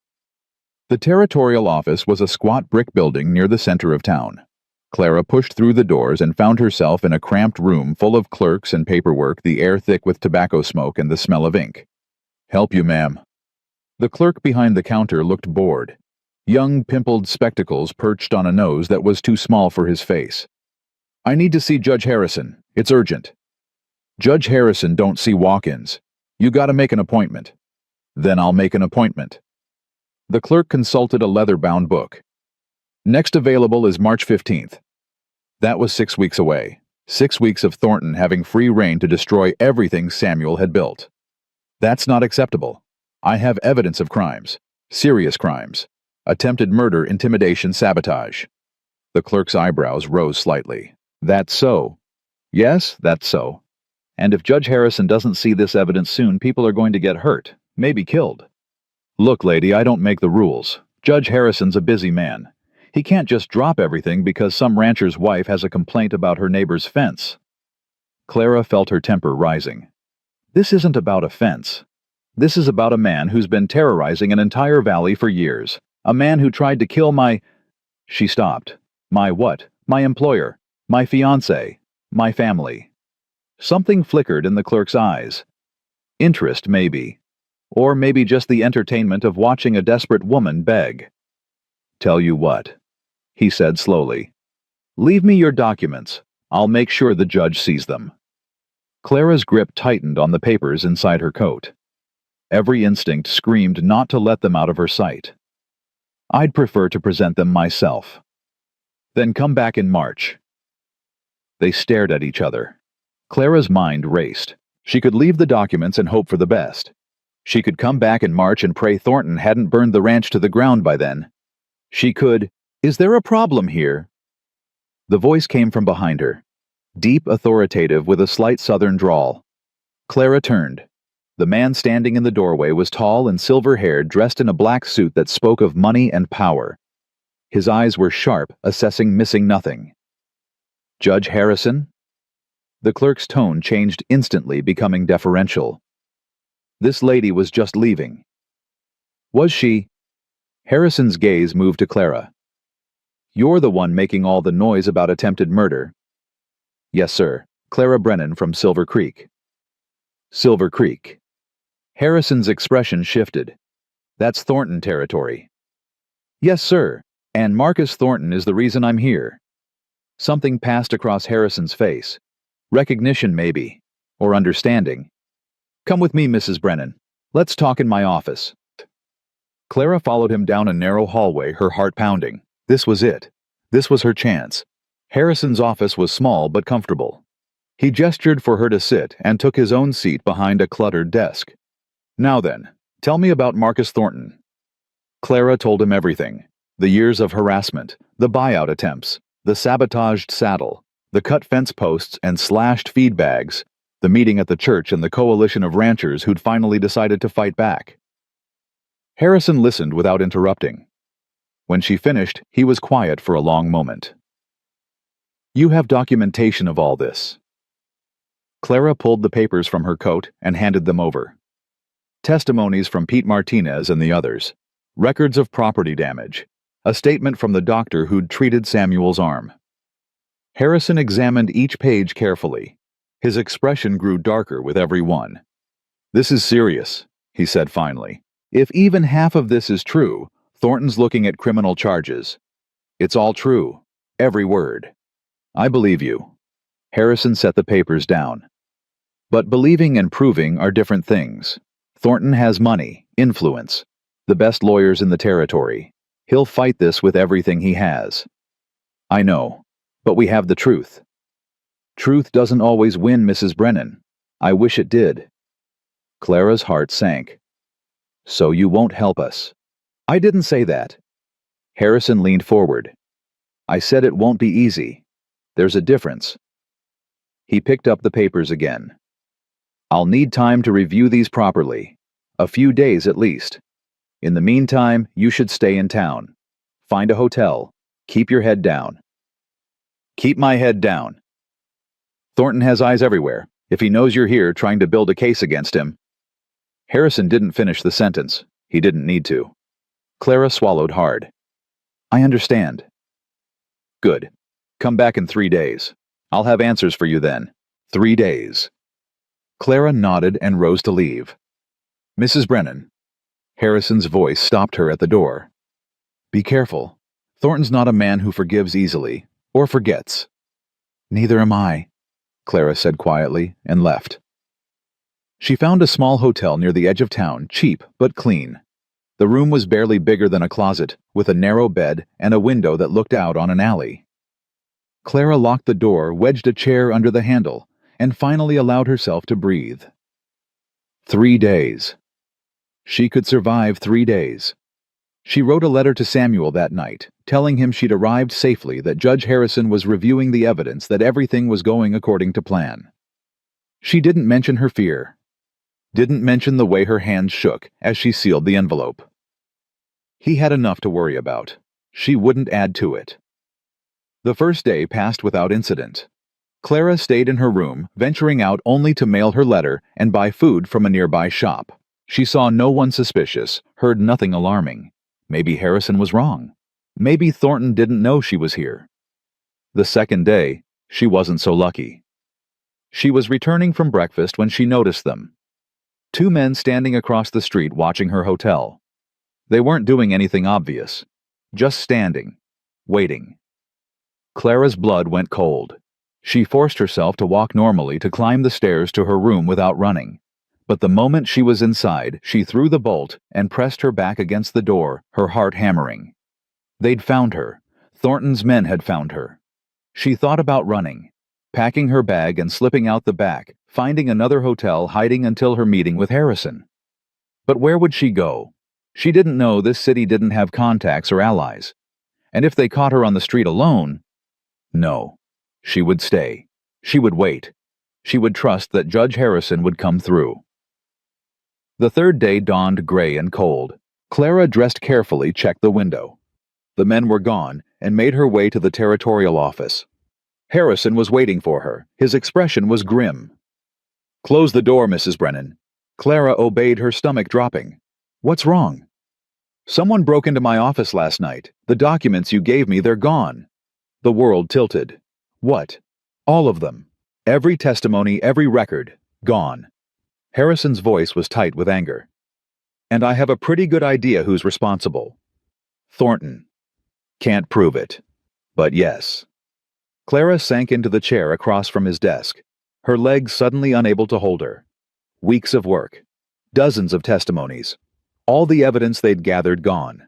The territorial office was a squat brick building near the center of town. Clara pushed through the doors and found herself in a cramped room full of clerks and paperwork, the air thick with tobacco smoke and the smell of ink. Help you, ma'am. The clerk behind the counter looked bored. Young, pimpled spectacles perched on a nose that was too small for his face. I need to see Judge Harrison. It's urgent. Judge Harrison don't see walk-ins. You gotta make an appointment. Then I'll make an appointment. The clerk consulted a leather-bound book. Next available is March 15th. That was 6 weeks away. 6 weeks of Thornton having free rein to destroy everything Samuel had built. That's not acceptable. I have evidence of crimes. Serious crimes. Attempted murder, intimidation, sabotage. The clerk's eyebrows rose slightly. That's so. Yes, that's so. And if Judge Harrison doesn't see this evidence soon, people are going to get hurt, maybe killed. Look, lady, I don't make the rules. Judge Harrison's a busy man. He can't just drop everything because some rancher's wife has a complaint about her neighbor's fence. Clara felt her temper rising. This isn't about a fence. This is about a man who's been terrorizing an entire valley for years. A man who tried to kill my... She stopped. My what? My employer. My fiancé. My family. Something flickered in the clerk's eyes. Interest, maybe. Or maybe just the entertainment of watching a desperate woman beg. Tell you what, he said slowly. Leave me your documents. I'll make sure the judge sees them. Clara's grip tightened on the papers inside her coat. Every instinct screamed not to let them out of her sight. I'd prefer to present them myself. Then come back in March. They stared at each other. Clara's mind raced. She could leave the documents and hope for the best. She could come back in March and pray Thornton hadn't burned the ranch to the ground by then. She could... Is there a problem here? The voice came from behind her, deep, authoritative, with a slight southern drawl. Clara turned. The man standing in the doorway was tall and silver-haired, dressed in a black suit that spoke of money and power. His eyes were sharp, assessing missing nothing. Judge Harrison? The clerk's tone changed instantly, becoming deferential. This lady was just leaving. Was she? Harrison's gaze moved to Clara. You're the one making all the noise about attempted murder. Yes, sir. Clara Brennan from Silver Creek. Silver Creek. Harrison's expression shifted. That's Thornton territory. Yes, sir. And Marcus Thornton is the reason I'm here. Something passed across Harrison's face. Recognition, maybe. Or understanding. Come with me, Mrs. Brennan. Let's talk in my office. Clara followed him down a narrow hallway, her heart pounding. This was it. This was her chance. Harrison's office was small but comfortable. He gestured for her to sit and took his own seat behind a cluttered desk. Now then, tell me about Marcus Thornton. Clara told him everything. The years of harassment, the buyout attempts, the sabotaged saddle, the cut fence posts and slashed feed bags, the meeting at the church and the coalition of ranchers who'd finally decided to fight back. Harrison listened without interrupting. When she finished, he was quiet for a long moment. You have documentation of all this. Clara pulled the papers from her coat and handed them over. Testimonies from Pete Martinez and the others. Records of property damage. A statement from the doctor who'd treated Samuel's arm. Harrison examined each page carefully. His expression grew darker with every one. This is serious, he said finally. If even half of this is true, Thornton's looking at criminal charges. It's all true. Every word. I believe you. Harrison set the papers down. But believing and proving are different things. Thornton has money, influence, the best lawyers in the territory. He'll fight this with everything he has. I know, but we have the truth. Truth doesn't always win, Mrs. Brennan. I wish it did. Clara's heart sank. So you won't help us. I didn't say that. Harrison leaned forward. I said it won't be easy. There's a difference. He picked up the papers again. I'll need time to review these properly. A few days at least. In the meantime, you should stay in town. Find a hotel. Keep your head down. Keep my head down. Thornton has eyes everywhere. If he knows you're here trying to build a case against him. Harrison didn't finish the sentence. He didn't need to. Clara swallowed hard. I understand. Good. Come back in 3 days. I'll have answers for you then. 3 days. Clara nodded and rose to leave. Mrs. Brennan. Harrison's voice stopped her at the door. Be careful. Thornton's not a man who forgives easily, or forgets. Neither am I, Clara said quietly, and left. She found a small hotel near the edge of town, cheap but clean. The room was barely bigger than a closet, with a narrow bed and a window that looked out on an alley. Clara locked the door, wedged a chair under the handle, and finally allowed herself to breathe. 3 days. She could survive 3 days. She wrote a letter to Samuel that night, telling him she'd arrived safely, that Judge Harrison was reviewing the evidence, that everything was going according to plan. She didn't mention her fear. Didn't mention the way her hands shook as she sealed the envelope. He had enough to worry about. She wouldn't add to it. The first day passed without incident. Clara stayed in her room, venturing out only to mail her letter and buy food from a nearby shop. She saw no one suspicious, heard nothing alarming. Maybe Harrison was wrong. Maybe Thornton didn't know she was here. The second day, she wasn't so lucky. She was returning from breakfast when she noticed them. 2 men standing across the street watching her hotel. They weren't doing anything obvious. Just standing. Waiting. Clara's blood went cold. She forced herself to walk normally, to climb the stairs to her room without running. But the moment she was inside, she threw the bolt and pressed her back against the door, her heart hammering. They'd found her. Thornton's men had found her. She thought about running, packing her bag and slipping out the back, finding another hotel, hiding until her meeting with Harrison. But where would she go? She didn't know this city didn't have contacts or allies. And if they caught her on the street alone, no. She would stay. She would wait. She would trust that Judge Harrison would come through. The third day dawned gray and cold. Clara dressed carefully, checked the window. The men were gone, and made her way to the territorial office. Harrison was waiting for her. His expression was grim. Close the door, Mrs. Brennan. Clara obeyed, her stomach dropping. What's wrong? Someone broke into my office last night. The documents you gave me, they're gone. The world tilted. What? All of them. Every testimony, every record. Gone. Harrison's voice was tight with anger. And I have a pretty good idea who's responsible. Thornton. Can't prove it. But yes. Clara sank into the chair across from his desk, her legs suddenly unable to hold her. Weeks of work. Dozens of testimonies. All the evidence they'd gathered gone.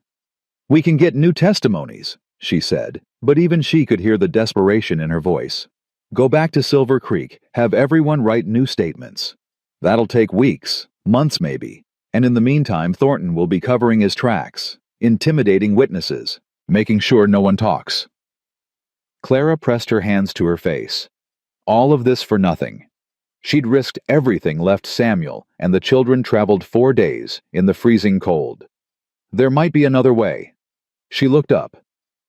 We can get new testimonies, she said, but even she could hear the desperation in her voice. Go back to Silver Creek, have everyone write new statements. That'll take weeks, months maybe, and in the meantime Thornton will be covering his tracks, intimidating witnesses, making sure no one talks. Clara pressed her hands to her face. All of this for nothing. She'd risked everything, left Samuel, and the children traveled 4 days in the freezing cold. There might be another way. She looked up.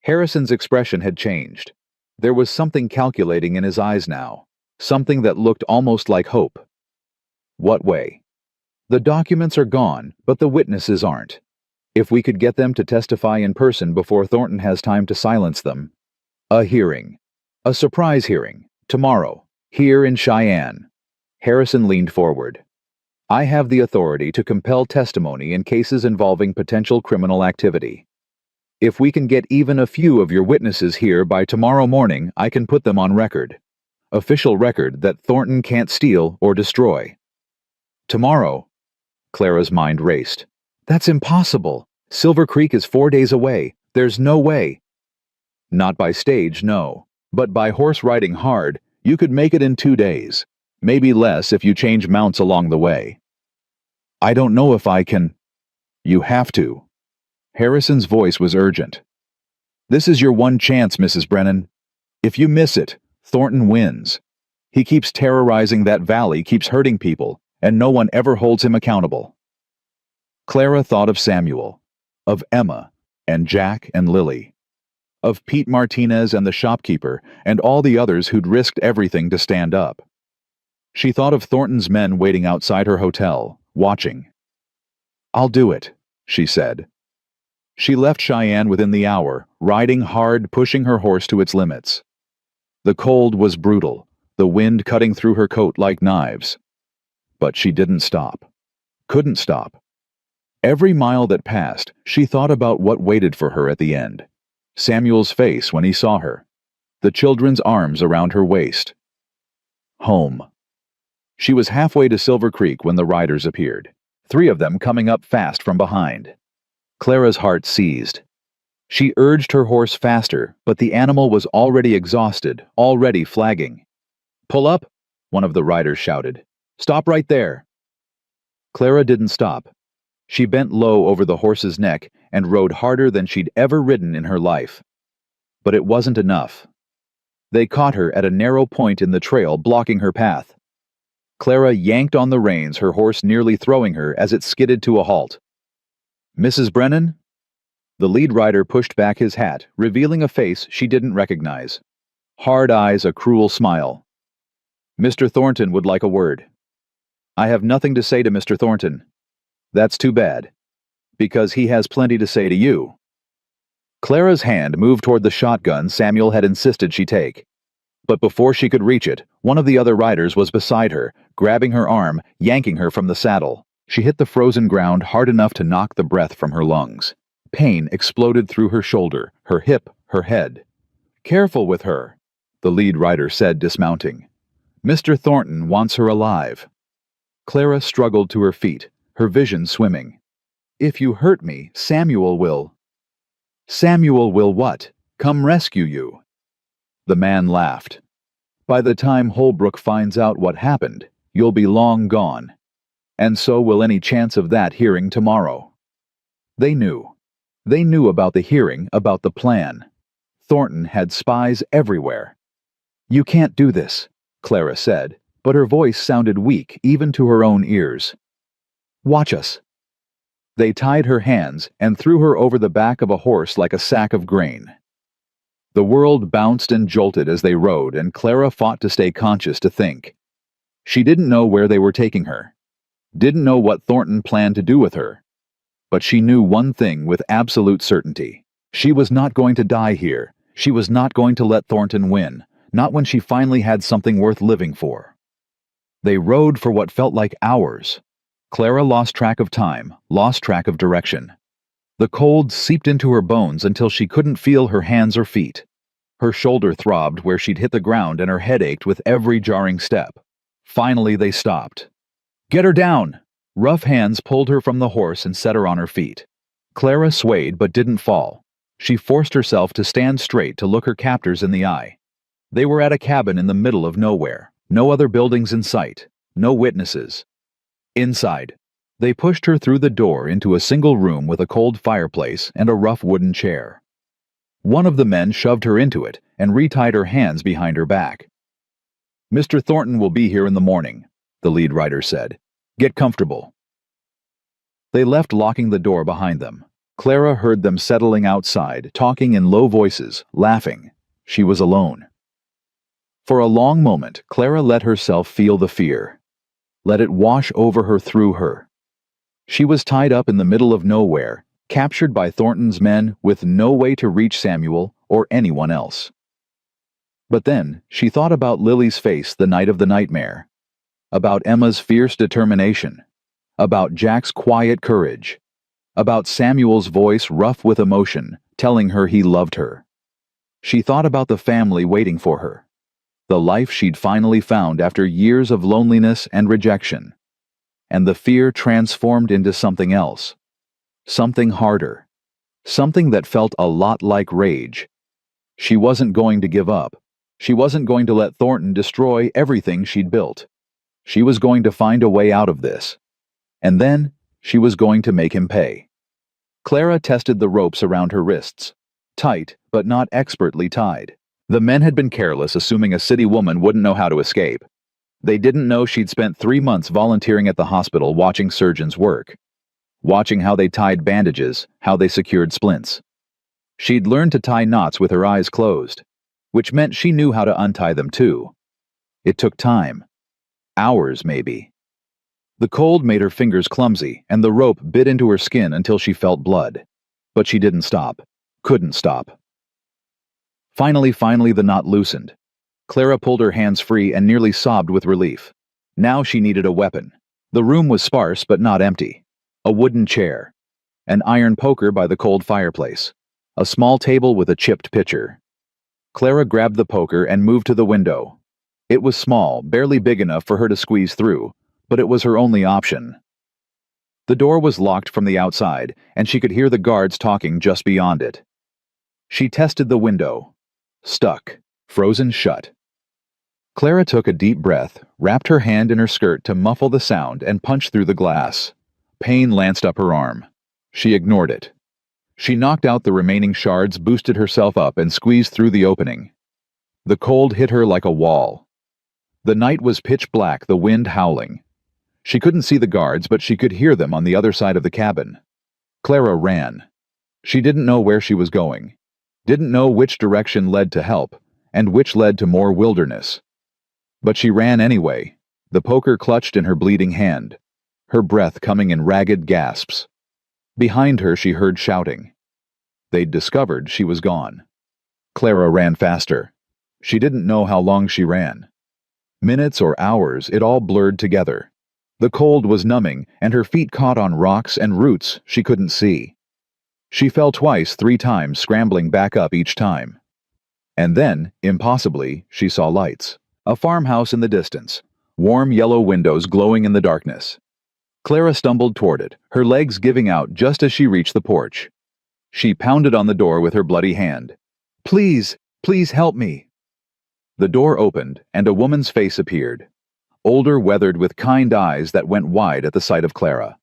Harrison's expression had changed. There was something calculating in his eyes now, something that looked almost like hope. What way? The documents are gone, but the witnesses aren't. If we could get them to testify in person before Thornton has time to silence them. A hearing. A surprise hearing. Tomorrow. Here in Cheyenne. Harrison leaned forward. I have the authority to compel testimony in cases involving potential criminal activity. If we can get even a few of your witnesses here by tomorrow morning, I can put them on record. Official record that Thornton can't steal or destroy. Tomorrow? Clara's mind raced. That's impossible. Silver Creek is 4 days away. There's no way. Not by stage, no. But by horse riding hard, you could make it in 2 days. Maybe less if you change mounts along the way. I don't know if I can. You have to. Harrison's voice was urgent. This is your one chance, Mrs. Brennan. If you miss it, Thornton wins. He keeps terrorizing that valley, keeps hurting people, and no one ever holds him accountable. Clara thought of Samuel, of Emma, and Jack and Lily, of Pete Martinez and the shopkeeper, and all the others who'd risked everything to stand up. She thought of Thornton's men waiting outside her hotel, watching. I'll do it, she said. She left Cheyenne within the hour, riding hard, pushing her horse to its limits. The cold was brutal, the wind cutting through her coat like knives. But she didn't stop. Couldn't stop. Every mile that passed, she thought about what waited for her at the end. Samuel's face when he saw her. The children's arms around her waist. Home. She was halfway to Silver Creek when the riders appeared, 3 of them coming up fast from behind. Clara's heart seized. She urged her horse faster, but the animal was already exhausted, already flagging. Pull up, one of the riders shouted. Stop right there. Clara didn't stop. She bent low over the horse's neck and rode harder than she'd ever ridden in her life. But it wasn't enough. They caught her at a narrow point in the trail, blocking her path. Clara yanked on the reins, her horse nearly throwing her as it skidded to a halt. Mrs. Brennan? The lead rider pushed back his hat, revealing a face she didn't recognize. Hard eyes, a cruel smile. Mr. Thornton would like a word. I have nothing to say to Mr. Thornton. That's too bad. Because he has plenty to say to you. Clara's hand moved toward the shotgun Samuel had insisted she take. But before she could reach it, one of the other riders was beside her, grabbing her arm, yanking her from the saddle. She hit the frozen ground hard enough to knock the breath from her lungs. Pain exploded through her shoulder, her hip, her head. Careful with her, the lead rider said, dismounting. Mr. Thornton wants her alive. Clara struggled to her feet, her vision swimming. If you hurt me, Samuel will. Samuel will what? Come rescue you. The man laughed. By the time Holbrook finds out what happened, you'll be long gone. And so will any chance of that hearing tomorrow. They knew. They knew about the hearing, about the plan. Thornton had spies everywhere. You can't do this, Clara said, but her voice sounded weak even to her own ears. Watch us. They tied her hands and threw her over the back of a horse like a sack of grain. The world bounced and jolted as they rode, and Clara fought to stay conscious, to think. She didn't know where they were taking her. Didn't know what Thornton planned to do with her. But she knew one thing with absolute certainty. She was not going to die here. She was not going to let Thornton win, not when she finally had something worth living for. They rode for what felt like hours. Clara lost track of time, lost track of direction. The cold seeped into her bones until she couldn't feel her hands or feet. Her shoulder throbbed where she'd hit the ground and her head ached with every jarring step. Finally, they stopped. "Get her down!" Rough hands pulled her from the horse and set her on her feet. Clara swayed but didn't fall. She forced herself to stand straight to look her captors in the eye. They were at a cabin in the middle of nowhere. No other buildings in sight. No witnesses. Inside, they pushed her through the door into a single room with a cold fireplace and a rough wooden chair. One of the men shoved her into it and retied her hands behind her back. "Mr. Thornton will be here in the morning," the lead writer said. "Get comfortable." They left, locking the door behind them. Clara heard them settling outside, talking in low voices, laughing. She was alone. For a long moment, Clara let herself feel the fear. Let it wash over her, through her. She was tied up in the middle of nowhere, captured by Thornton's men with no way to reach Samuel or anyone else. But then she thought about Lily's face the night of the nightmare, about Emma's fierce determination, about Jack's quiet courage, about Samuel's voice rough with emotion, telling her he loved her. She thought about the family waiting for her, the life she'd finally found after years of loneliness and rejection. And the fear transformed into something else. Something harder. Something that felt a lot like rage. She wasn't going to give up. She wasn't going to let Thornton destroy everything she'd built. She was going to find a way out of this. And then, she was going to make him pay. Clara tested the ropes around her wrists. Tight, but not expertly tied. The men had been careless, assuming a city woman wouldn't know how to escape. They didn't know she'd spent 3 months volunteering at the hospital watching surgeons work. Watching how they tied bandages, how they secured splints. She'd learned to tie knots with her eyes closed, which meant she knew how to untie them too. It took time. Hours, maybe. The cold made her fingers clumsy, and the rope bit into her skin until she felt blood. But she didn't stop. Couldn't stop. Finally, the knot loosened. Clara pulled her hands free and nearly sobbed with relief. Now she needed a weapon. The room was sparse but not empty. A wooden chair. An iron poker by the cold fireplace. A small table with a chipped pitcher. Clara grabbed the poker and moved to the window. It was small, barely big enough for her to squeeze through, but it was her only option. The door was locked from the outside, and she could hear the guards talking just beyond it. She tested the window. Stuck. Frozen shut. Clara took a deep breath, wrapped her hand in her skirt to muffle the sound, and punched through the glass. Pain lanced up her arm. She ignored it. She knocked out the remaining shards, boosted herself up, and squeezed through the opening. The cold hit her like a wall. The night was pitch black, the wind howling. She couldn't see the guards, but she could hear them on the other side of the cabin. Clara ran. She didn't know where she was going. Didn't know which direction led to help, and which led to more wilderness. But she ran anyway, the poker clutched in her bleeding hand, her breath coming in ragged gasps. Behind her she heard shouting. They'd discovered she was gone. Clara ran faster. She didn't know how long she ran. Minutes or hours, it all blurred together. The cold was numbing, and her feet caught on rocks and roots she couldn't see. She fell twice, 3 times, scrambling back up each time. And then, impossibly, she saw lights. A farmhouse in the distance, warm yellow windows glowing in the darkness. Clara stumbled toward it, her legs giving out just as she reached the porch. She pounded on the door with her bloody hand. "Please, please help me." The door opened, and a woman's face appeared. Older, weathered, with kind eyes that went wide at the sight of Clara.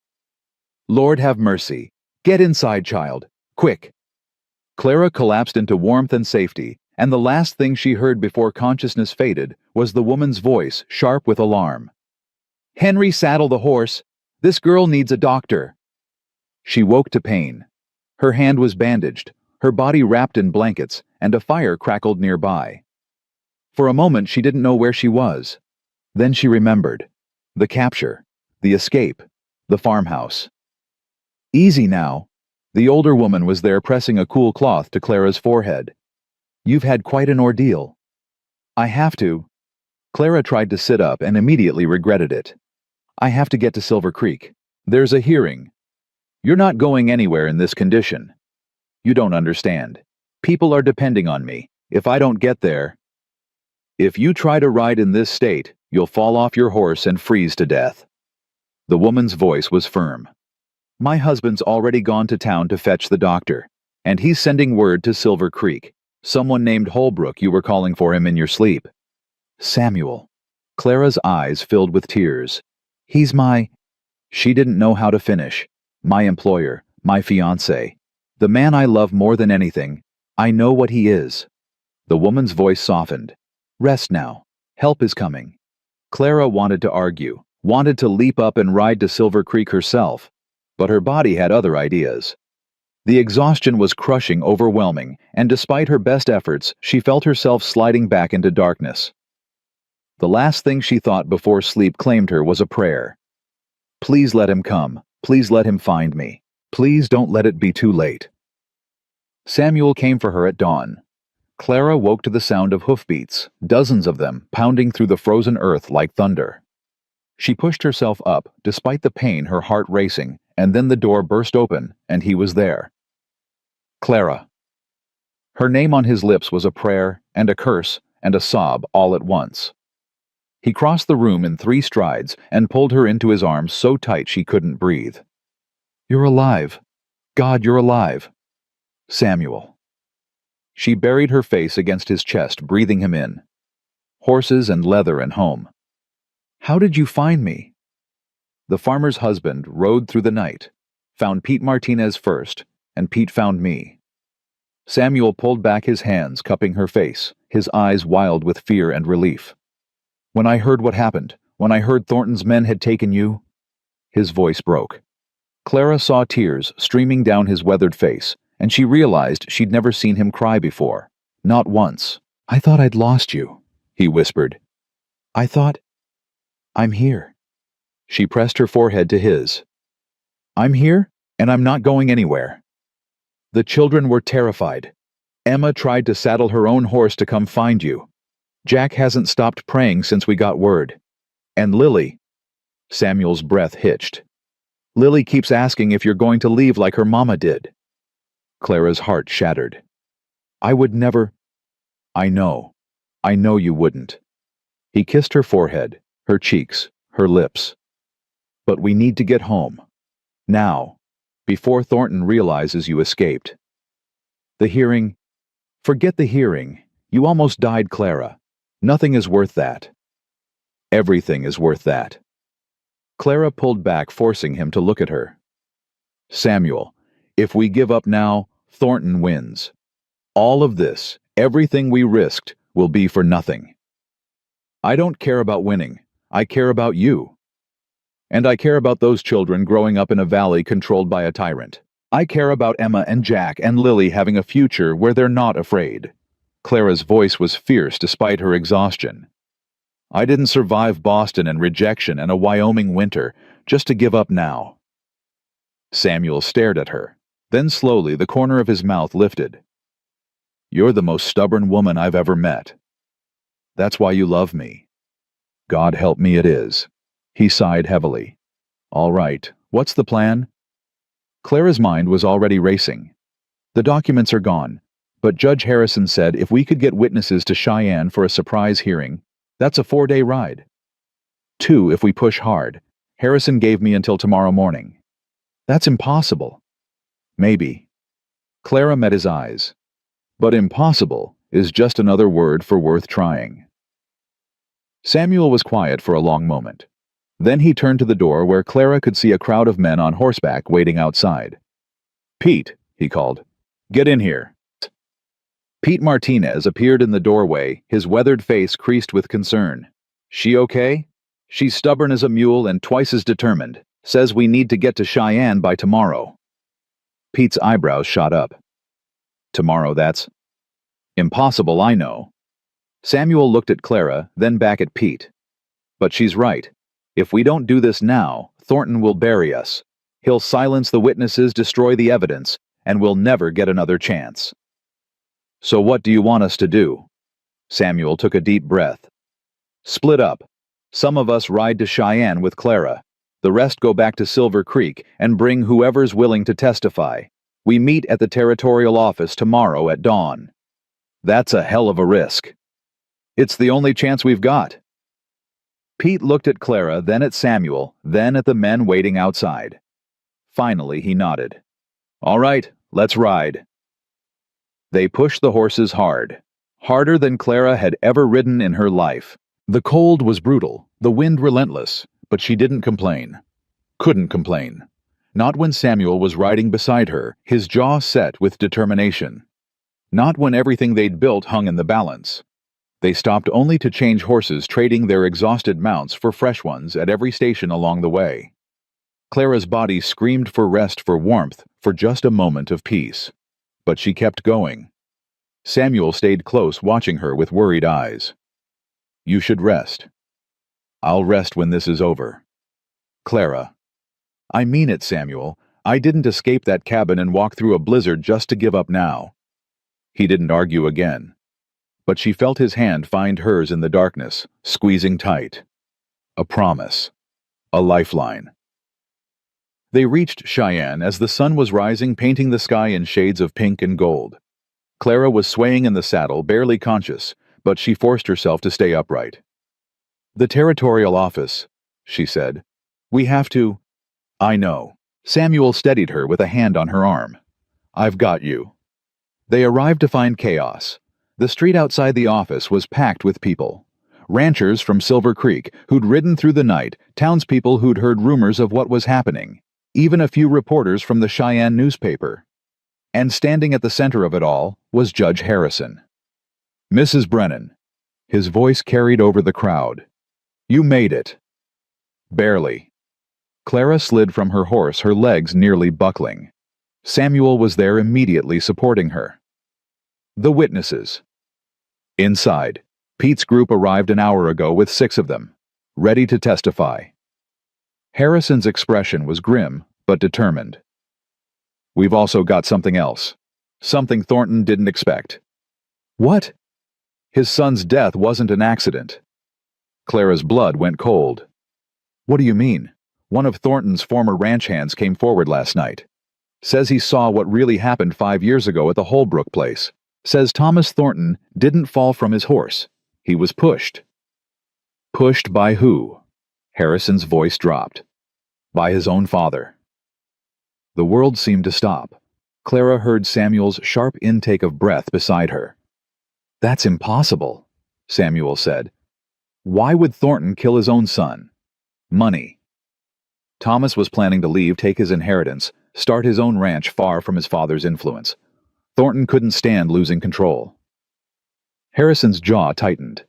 "Lord have mercy. Get inside, child. Quick." Clara collapsed into warmth and safety, and the last thing she heard before consciousness faded was the woman's voice, sharp with alarm. "Henry, saddle the horse. This girl needs a doctor." She woke to pain. Her hand was bandaged, her body wrapped in blankets, and a fire crackled nearby. For a moment she didn't know where she was. Then she remembered. The capture, the escape, the farmhouse. Easy now. The older woman was there pressing a cool cloth to Clara's forehead. You've had quite an ordeal. I have to. Clara tried to sit up and immediately regretted it. I have to get to Silver Creek. There's a hearing. You're not going anywhere in this condition. You don't understand. People are depending on me. If I don't get there... If you try to ride in this state, you'll fall off your horse and freeze to death. The woman's voice was firm. My husband's already gone to town to fetch the doctor, and he's sending word to Silver Creek. Someone named Holbrook, you were calling for him in your sleep. Samuel. Clara's eyes filled with tears. He's my... She didn't know how to finish. My employer, my fiancé. The man I love more than anything. I know what he is. The woman's voice softened. Rest now. Help is coming. Clara wanted to argue, wanted to leap up and ride to Silver Creek herself, but her body had other ideas. The exhaustion was crushing, overwhelming, and despite her best efforts, she felt herself sliding back into darkness. The last thing she thought before sleep claimed her was a prayer. Please let him come. Please let him find me. Please don't let it be too late. Samuel came for her at dawn. Clara woke to the sound of hoofbeats, dozens of them pounding through the frozen earth like thunder. She pushed herself up, despite the pain, her heart racing, and then the door burst open, and he was there. Clara. Her name on his lips was a prayer and a curse and a sob all at once. He crossed the room in 3 strides and pulled her into his arms so tight she couldn't breathe. You're alive. God, you're alive. Samuel. She buried her face against his chest, breathing him in. Horses and leather and home. How did you find me? The farmer's husband rode through the night, found Pete Martinez first, and Pete found me. Samuel pulled back his hands, cupping her face, his eyes wild with fear and relief. When I heard what happened, when I heard Thornton's men had taken you... His voice broke. Clara saw tears streaming down his weathered face, and she realized she'd never seen him cry before. Not once. I thought I'd lost you, he whispered. I thought... I'm here. She pressed her forehead to his. I'm here, and I'm not going anywhere. The children were terrified. Emma tried to saddle her own horse to come find you. Jack hasn't stopped praying since we got word. And Lily... Samuel's breath hitched. Lily keeps asking if you're going to leave like her mama did. Clara's heart shattered. I would never... I know you wouldn't. He kissed her forehead, her cheeks, her lips. But we need to get home. Now, before Thornton realizes you escaped. The hearing... Forget the hearing. You almost died, Clara. Nothing is worth that. Everything is worth that. Clara pulled back, forcing him to look at her. Samuel, if we give up now, Thornton wins. All of this, everything we risked, will be for nothing. I don't care about winning. I care about you. And I care about those children growing up in a valley controlled by a tyrant. I care about Emma and Jack and Lily having a future where they're not afraid. Clara's voice was fierce despite her exhaustion. I didn't survive Boston and rejection and a Wyoming winter just to give up now. Samuel stared at her. Then slowly the corner of his mouth lifted. You're the most stubborn woman I've ever met. That's why you love me. God help me it is. He sighed heavily. All right, what's the plan? Clara's mind was already racing. The documents are gone, but Judge Harrison said if we could get witnesses to Cheyenne for a surprise hearing, that's a 4-day ride. 2 if we push hard. Harrison gave me until tomorrow morning. That's impossible. Maybe. Clara met his eyes. But impossible is just another word for worth trying. Samuel was quiet for a long moment. Then he turned to the door where Clara could see a crowd of men on horseback waiting outside. Pete, he called. Get in here. Pete Martinez appeared in the doorway, his weathered face creased with concern. She okay? She's stubborn as a mule and twice as determined. Says we need to get to Cheyenne by tomorrow. Pete's eyebrows shot up. Tomorrow, that's... Impossible, I know. Samuel looked at Clara, then back at Pete. But she's right. If we don't do this now, Thornton will bury us. He'll silence the witnesses, destroy the evidence, and we'll never get another chance. So what do you want us to do? Samuel took a deep breath. Split up. Some of us ride to Cheyenne with Clara. The rest go back to Silver Creek and bring whoever's willing to testify. We meet at the territorial office tomorrow at dawn. That's a hell of a risk. It's the only chance we've got. Pete looked at Clara, then at Samuel, then at the men waiting outside. Finally, he nodded. All right, let's ride. They pushed the horses hard, harder than Clara had ever ridden in her life. The cold was brutal, the wind relentless, but she didn't complain. Couldn't complain. Not when Samuel was riding beside her, his jaw set with determination. Not when everything they'd built hung in the balance. They stopped only to change horses, trading their exhausted mounts for fresh ones at every station along the way. Clara's body screamed for rest, for warmth, for just a moment of peace. But she kept going. Samuel stayed close, watching her with worried eyes. You should rest. I'll rest when this is over. Clara. I mean it, Samuel. I didn't escape that cabin and walk through a blizzard just to give up now. He didn't argue again. But she felt his hand find hers in the darkness, squeezing tight. A promise. A lifeline. They reached Cheyenne as the sun was rising, painting the sky in shades of pink and gold. Clara was swaying in the saddle, barely conscious, but she forced herself to stay upright. The territorial office, she said. We have to... I know. Samuel steadied her with a hand on her arm. I've got you. They arrived to find chaos. The street outside the office was packed with people. Ranchers from Silver Creek who'd ridden through the night, townspeople who'd heard rumors of what was happening, even a few reporters from the Cheyenne newspaper. And standing at the center of it all was Judge Harrison. Mrs. Brennan. His voice carried over the crowd. You made it. Barely. Clara slid from her horse, her legs nearly buckling. Samuel was there immediately, supporting her. The witnesses. Inside, Pete's group arrived an hour ago with 6 of them, ready to testify. Harrison's expression was grim, but determined. We've also got something else. Something Thornton didn't expect. What? His son's death wasn't an accident. Clara's blood went cold. What do you mean? One of Thornton's former ranch hands came forward last night. Says he saw what really happened 5 years ago at the Holbrook place. Says Thomas Thornton didn't fall from his horse. He was pushed. Pushed by who? Harrison's voice dropped. By his own father. The world seemed to stop. Clara heard Samuel's sharp intake of breath beside her. That's impossible, Samuel said. Why would Thornton kill his own son? Money. Thomas was planning to leave, take his inheritance, start his own ranch far from his father's influence. Thornton couldn't stand losing control. Harrison's jaw tightened.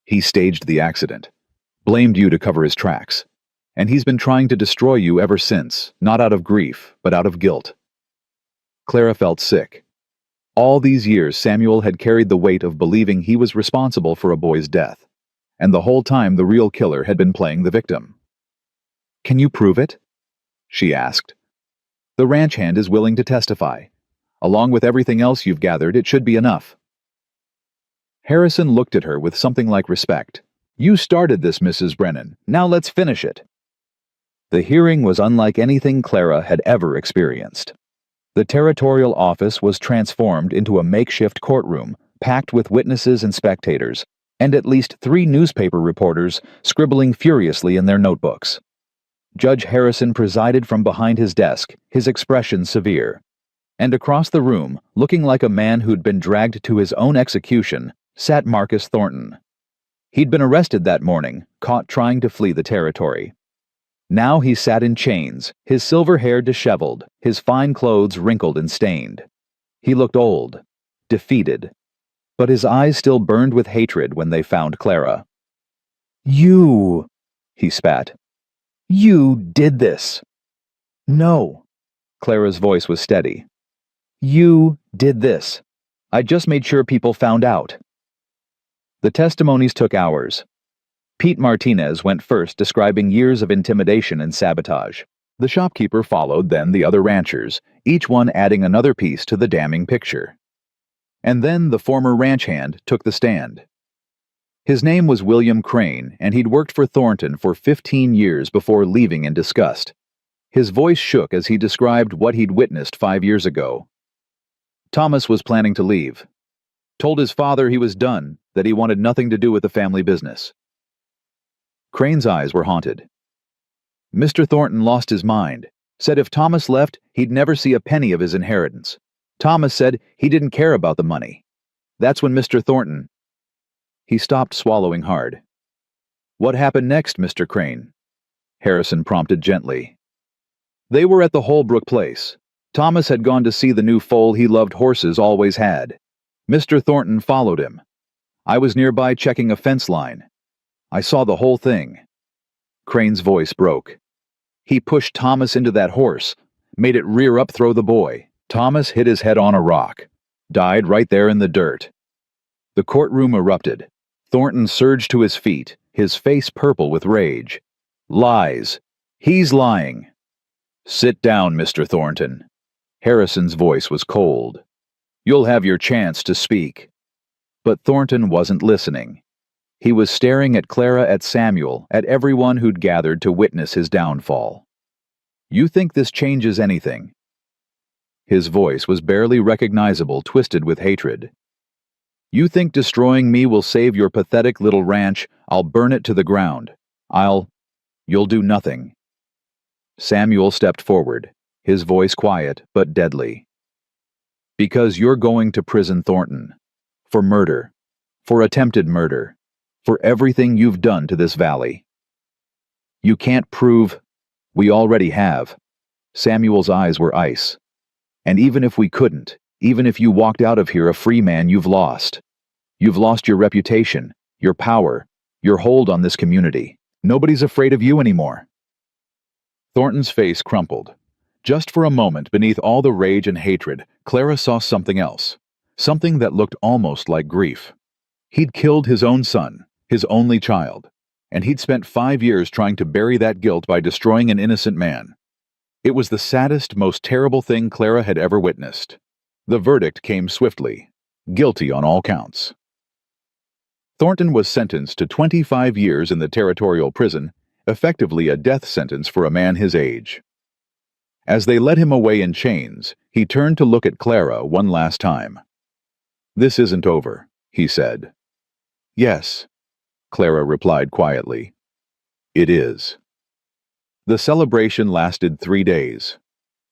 He staged the accident, blamed you to cover his tracks, and he's been trying to destroy you ever since, not out of grief, but out of guilt. Clara felt sick. All these years, Samuel had carried the weight of believing he was responsible for a boy's death, and the whole time the real killer had been playing the victim. Can you prove it? She asked. The ranch hand is willing to testify. Along with everything else you've gathered, it should be enough. Harrison looked at her with something like respect. You started this, Mrs. Brennan. Now let's finish it. The hearing was unlike anything Clara had ever experienced. The territorial office was transformed into a makeshift courtroom, packed with witnesses and spectators, and at least 3 newspaper reporters scribbling furiously in their notebooks. Judge Harrison presided from behind his desk, his expression severe. And across the room, looking like a man who'd been dragged to his own execution, sat Marcus Thornton. He'd been arrested that morning, caught trying to flee the territory. Now he sat in chains, his silver hair disheveled, his fine clothes wrinkled and stained. He looked old, defeated, but his eyes still burned with hatred when they found Clara. You, he spat. You did this. No. Clara's voice was steady. You did this. I just made sure people found out. The testimonies took hours. Pete Martinez went first, describing years of intimidation and sabotage. The shopkeeper followed, then the other ranchers, each one adding another piece to the damning picture. And then the former ranch hand took the stand. His name was William Crane, and he'd worked for Thornton for 15 years before leaving in disgust. His voice shook as he described what he'd witnessed 5 years ago. Thomas was planning to leave. Told his father he was done, that he wanted nothing to do with the family business. Crane's eyes were haunted. Mr. Thornton lost his mind, said if Thomas left, he'd never see a penny of his inheritance. Thomas said he didn't care about the money. That's when Mr. Thornton... He stopped, swallowing hard. What happened next, Mr. Crane? Harrison prompted gently. They were at the Holbrook place. Thomas had gone to see the new foal he loved horses always had. Mr. Thornton followed him. I was nearby checking a fence line. I saw the whole thing. Crane's voice broke. He pushed Thomas into that horse, made it rear up, throw the boy. Thomas hit his head on a rock, died right there in the dirt. The courtroom erupted. Thornton surged to his feet, his face purple with rage. Lies. He's lying. Sit down, Mr. Thornton. Harrison's voice was cold. You'll have your chance to speak. But Thornton wasn't listening. He was staring at Clara, at Samuel, at everyone who'd gathered to witness his downfall. You think this changes anything? His voice was barely recognizable, twisted with hatred. You think destroying me will save your pathetic little ranch? I'll burn it to the ground. You'll do nothing. Samuel stepped forward, his voice quiet but deadly. Because you're going to prison, Thornton. For murder. For attempted murder. For everything you've done to this valley. You can't prove... We already have. Samuel's eyes were ice. And even if we couldn't, even if you walked out of here a free man, you've lost. You've lost your reputation, your power, your hold on this community. Nobody's afraid of you anymore. Thornton's face crumpled. Just for a moment, beneath all the rage and hatred, Clara saw something else. Something that looked almost like grief. He'd killed his own son, his only child, and he'd spent 5 years trying to bury that guilt by destroying an innocent man. It was the saddest, most terrible thing Clara had ever witnessed. The verdict came swiftly. Guilty on all counts. Thornton was sentenced to 25 years in the territorial prison, effectively a death sentence for a man his age. As they led him away in chains, he turned to look at Clara one last time. This isn't over, he said. Yes, Clara replied quietly. It is. The celebration lasted 3 days.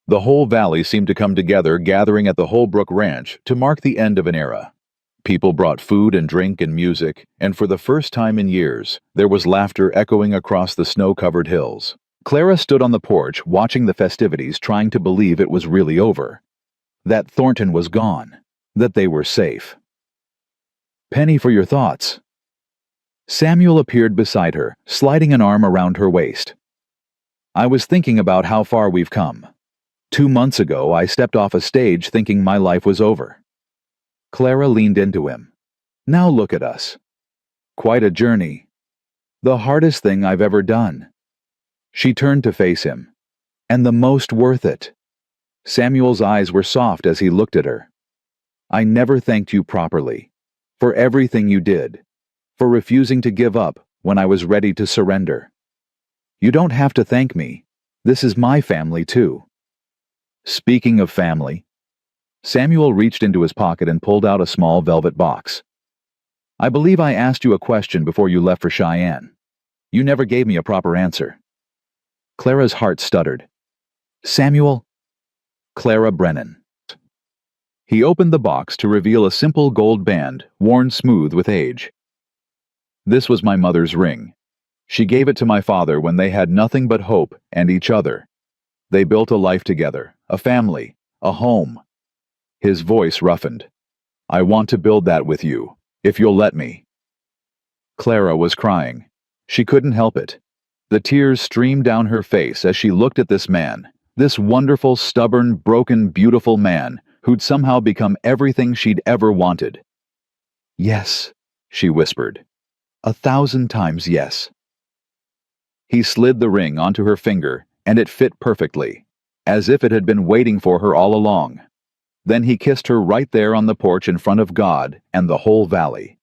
The whole valley seemed to come together, gathering at the Holbrook Ranch to mark the end of an era. People brought food and drink and music, and for the first time in years, there was laughter echoing across the snow-covered hills. Clara stood on the porch, watching the festivities, trying to believe it was really over. That Thornton was gone. That they were safe. Penny, for your thoughts. Samuel appeared beside her, sliding an arm around her waist. I was thinking about how far we've come. 2 months ago, I stepped off a stage thinking my life was over. Clara leaned into him. Now look at us. Quite a journey. The hardest thing I've ever done. She turned to face him. And the most worth it. Samuel's eyes were soft as he looked at her. I never thanked you properly. For everything you did. For refusing to give up when I was ready to surrender. You don't have to thank me. This is my family too. Speaking of family, Samuel reached into his pocket and pulled out a small velvet box. I believe I asked you a question before you left for Cheyenne. You never gave me a proper answer. Clara's heart stuttered. Samuel? Clara Brennan. He opened the box to reveal a simple gold band, worn smooth with age. This was my mother's ring. She gave it to my father when they had nothing but hope and each other. They built a life together, a family, a home. His voice roughened. I want to build that with you, if you'll let me. Clara was crying. She couldn't help it. The tears streamed down her face as she looked at this man, this wonderful, stubborn, broken, beautiful man who'd somehow become everything she'd ever wanted. Yes, she whispered. 1,000 times yes. He slid the ring onto her finger, and it fit perfectly, as if it had been waiting for her all along. Then he kissed her right there on the porch in front of God and the whole valley.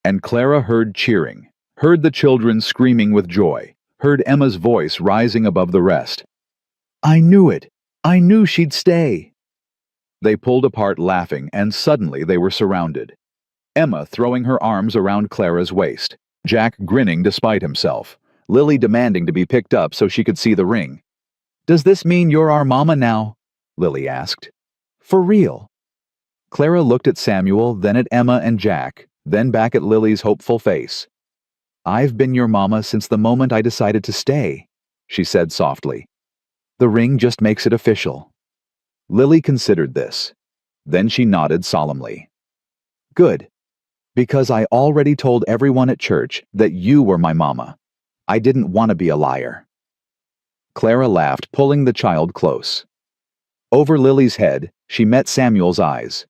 And Clara heard cheering, heard the children screaming with joy, heard Emma's voice rising above the rest. "I knew it! I knew she'd stay!" They pulled apart laughing, and suddenly they were surrounded. Emma throwing her arms around Clara's waist, Jack grinning despite himself, Lily demanding to be picked up so she could see the ring. "Does this mean you're our mama now?" Lily asked. "For real?" Clara looked at Samuel, then at Emma and Jack, then back at Lily's hopeful face. "I've been your mama since the moment I decided to stay," she said softly. "The ring just makes it official." Lily considered this. Then she nodded solemnly. "Good. Because I already told everyone at church that you were my mama. I didn't want to be a liar." Clara laughed, pulling the child close. Over Lily's head, she met Samuel's eyes.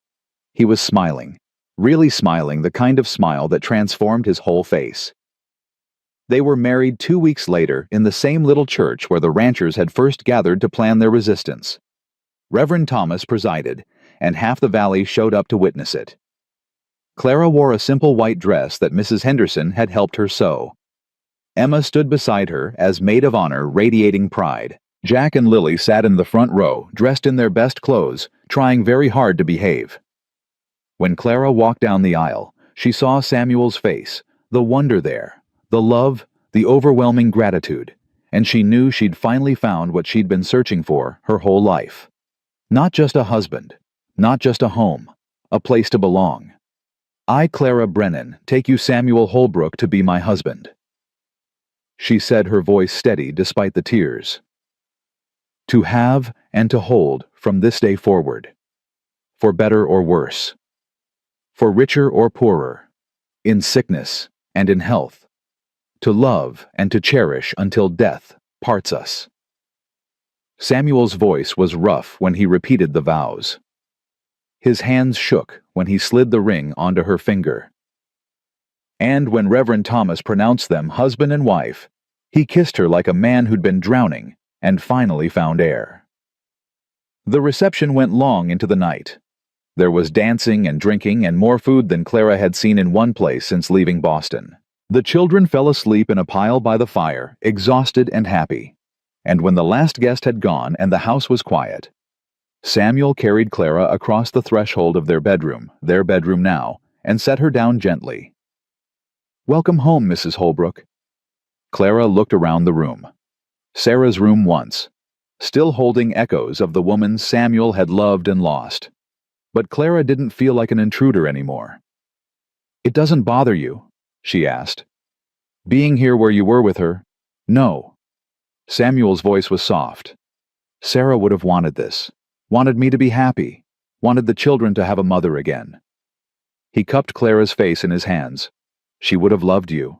He was smiling, really smiling, the kind of smile that transformed his whole face. They were married 2 weeks later in the same little church where the ranchers had first gathered to plan their resistance. Reverend Thomas presided, and half the valley showed up to witness it. Clara wore a simple white dress that Mrs. Henderson had helped her sew. Emma stood beside her as maid of honor, radiating pride. Jack and Lily sat in the front row, dressed in their best clothes, trying very hard to behave. When Clara walked down the aisle, she saw Samuel's face, the wonder there, the love, the overwhelming gratitude, and she knew she'd finally found what she'd been searching for her whole life. Not just a husband, not just a home, a place to belong. "I, Clara Brennan, take you Samuel Holbrook to be my husband," she said, her voice steady despite the tears. "To have and to hold from this day forward, for better or worse, for richer or poorer, in sickness and in health, to love and to cherish until death parts us." Samuel's voice was rough when he repeated the vows. His hands shook when he slid the ring onto her finger. And when Reverend Thomas pronounced them husband and wife, he kissed her like a man who'd been drowning and finally found air. The reception went long into the night. There was dancing and drinking and more food than Clara had seen in one place since leaving Boston. The children fell asleep in a pile by the fire, exhausted and happy. And when the last guest had gone and the house was quiet, Samuel carried Clara across the threshold of their bedroom now, and set her down gently. "Welcome home, Mrs. Holbrook." Clara looked around the room. Sarah's room once, still holding echoes of the woman Samuel had loved and lost. But Clara didn't feel like an intruder anymore. "It doesn't bother you?" she asked. "Being here where you were with her?" "No." Samuel's voice was soft. "Sarah would have wanted this. Wanted me to be happy. Wanted the children to have a mother again." He cupped Clara's face in his hands. "She would have loved you.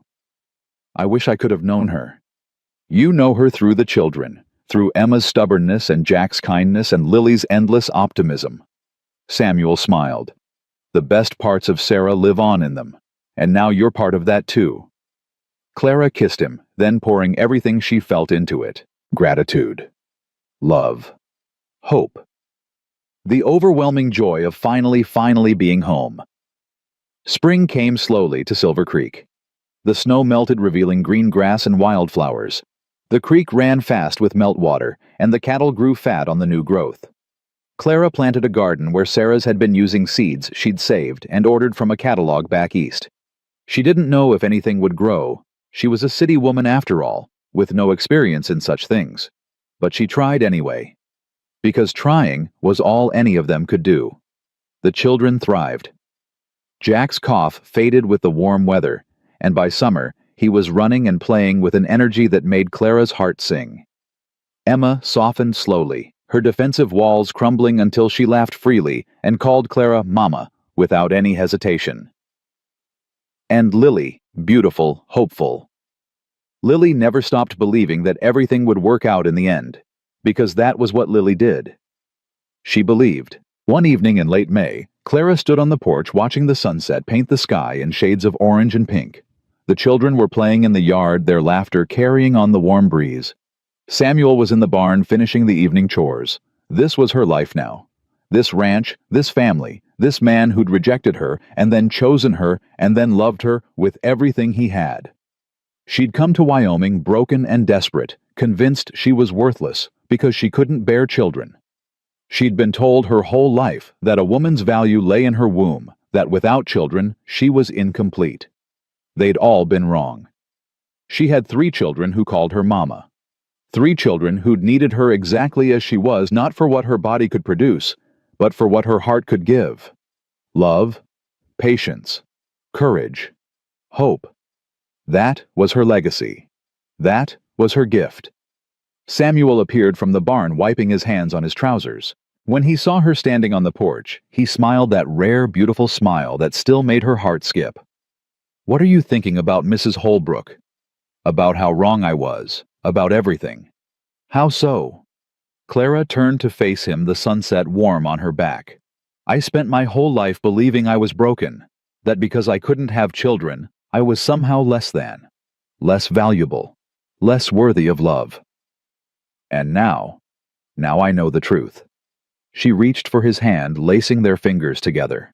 I wish I could have known her. You know her through the children, through Emma's stubbornness and Jack's kindness and Lily's endless optimism." Samuel smiled. "The best parts of Sarah live on in them, and now you're part of that too." Clara kissed him, then pouring everything she felt into it. Gratitude. Love. Hope. The overwhelming joy of finally being home. Spring came slowly to Silver Creek. The snow melted, revealing green grass and wildflowers. The creek ran fast with meltwater, and the cattle grew fat on the new growth. Clara planted a garden where Sarah's had been using seeds she'd saved and ordered from a catalog back east. She didn't know if anything would grow. She was a city woman after all, with no experience in such things. But she tried anyway. Because trying was all any of them could do. The children thrived. Jack's cough faded with the warm weather, and by summer, he was running and playing with an energy that made Clara's heart sing. Emma softened slowly, her defensive walls crumbling until she laughed freely and called Clara Mama without any hesitation. And Lily, beautiful, hopeful. Lily never stopped believing that everything would work out in the end, because that was what Lily did. She believed. One evening in late May, Clara stood on the porch watching the sunset paint the sky in shades of orange and pink. The children were playing in the yard, their laughter carrying on the warm breeze. Samuel was in the barn finishing the evening chores. This was her life now. This ranch, this family, this man who'd rejected her and then chosen her and then loved her with everything he had. She'd come to Wyoming broken and desperate, convinced she was worthless because she couldn't bear children. She'd been told her whole life that a woman's value lay in her womb, that without children she was incomplete. They'd all been wrong. She had 3 children who called her mama. 3 children who'd needed her exactly as she was, not for what her body could produce, but for what her heart could give. Love, patience, courage, hope. That was her legacy. That was her gift. Samuel appeared from the barn wiping his hands on his trousers. When he saw her standing on the porch, he smiled that rare, beautiful smile that still made her heart skip. "What are you thinking about, Mrs. Holbrook?" "About how wrong I was, about everything." "How so?" Clara turned to face him, the sunset warm on her back. "I spent my whole life believing I was broken, that because I couldn't have children, I was somehow less than, less valuable, less worthy of love. And now I know the truth." She reached for his hand, lacing their fingers together.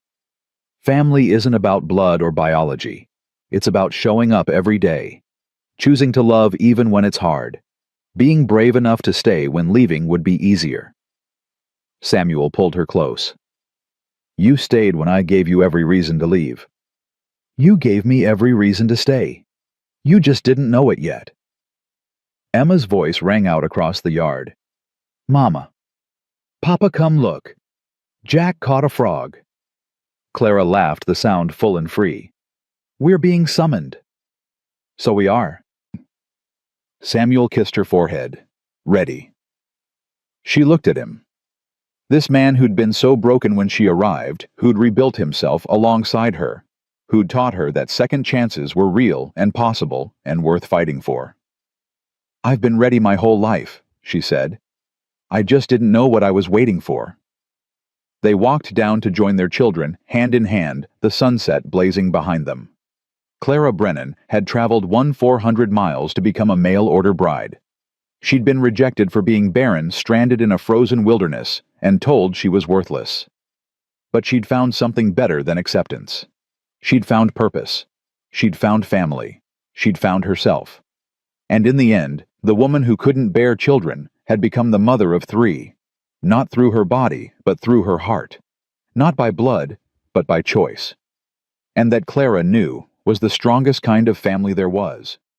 "Family isn't about blood or biology. It's about showing up every day, choosing to love even when it's hard, being brave enough to stay when leaving would be easier." Samuel pulled her close. "You stayed when I gave you every reason to leave." "You gave me every reason to stay. You just didn't know it yet." Emma's voice rang out across the yard. "Mama. Papa, come look. Jack caught a frog." Clara laughed, the sound full and free. "We're being summoned." "So we are." Samuel kissed her forehead. "Ready." She looked at him. This man who'd been so broken when she arrived, who'd rebuilt himself alongside her, who'd taught her that second chances were real and possible and worth fighting for. "I've been ready my whole life," she said. "I just didn't know what I was waiting for." They walked down to join their children, hand in hand, the sunset blazing behind them. Clara Brennan had traveled 400 miles to become a mail-order bride. She'd been rejected for being barren, stranded in a frozen wilderness, and told she was worthless. But she'd found something better than acceptance. She'd found purpose. She'd found family. She'd found herself. And in the end, the woman who couldn't bear children had become the mother of 3, not through her body, but through her heart. Not by blood, but by choice. And that Clara knew was the strongest kind of family there was.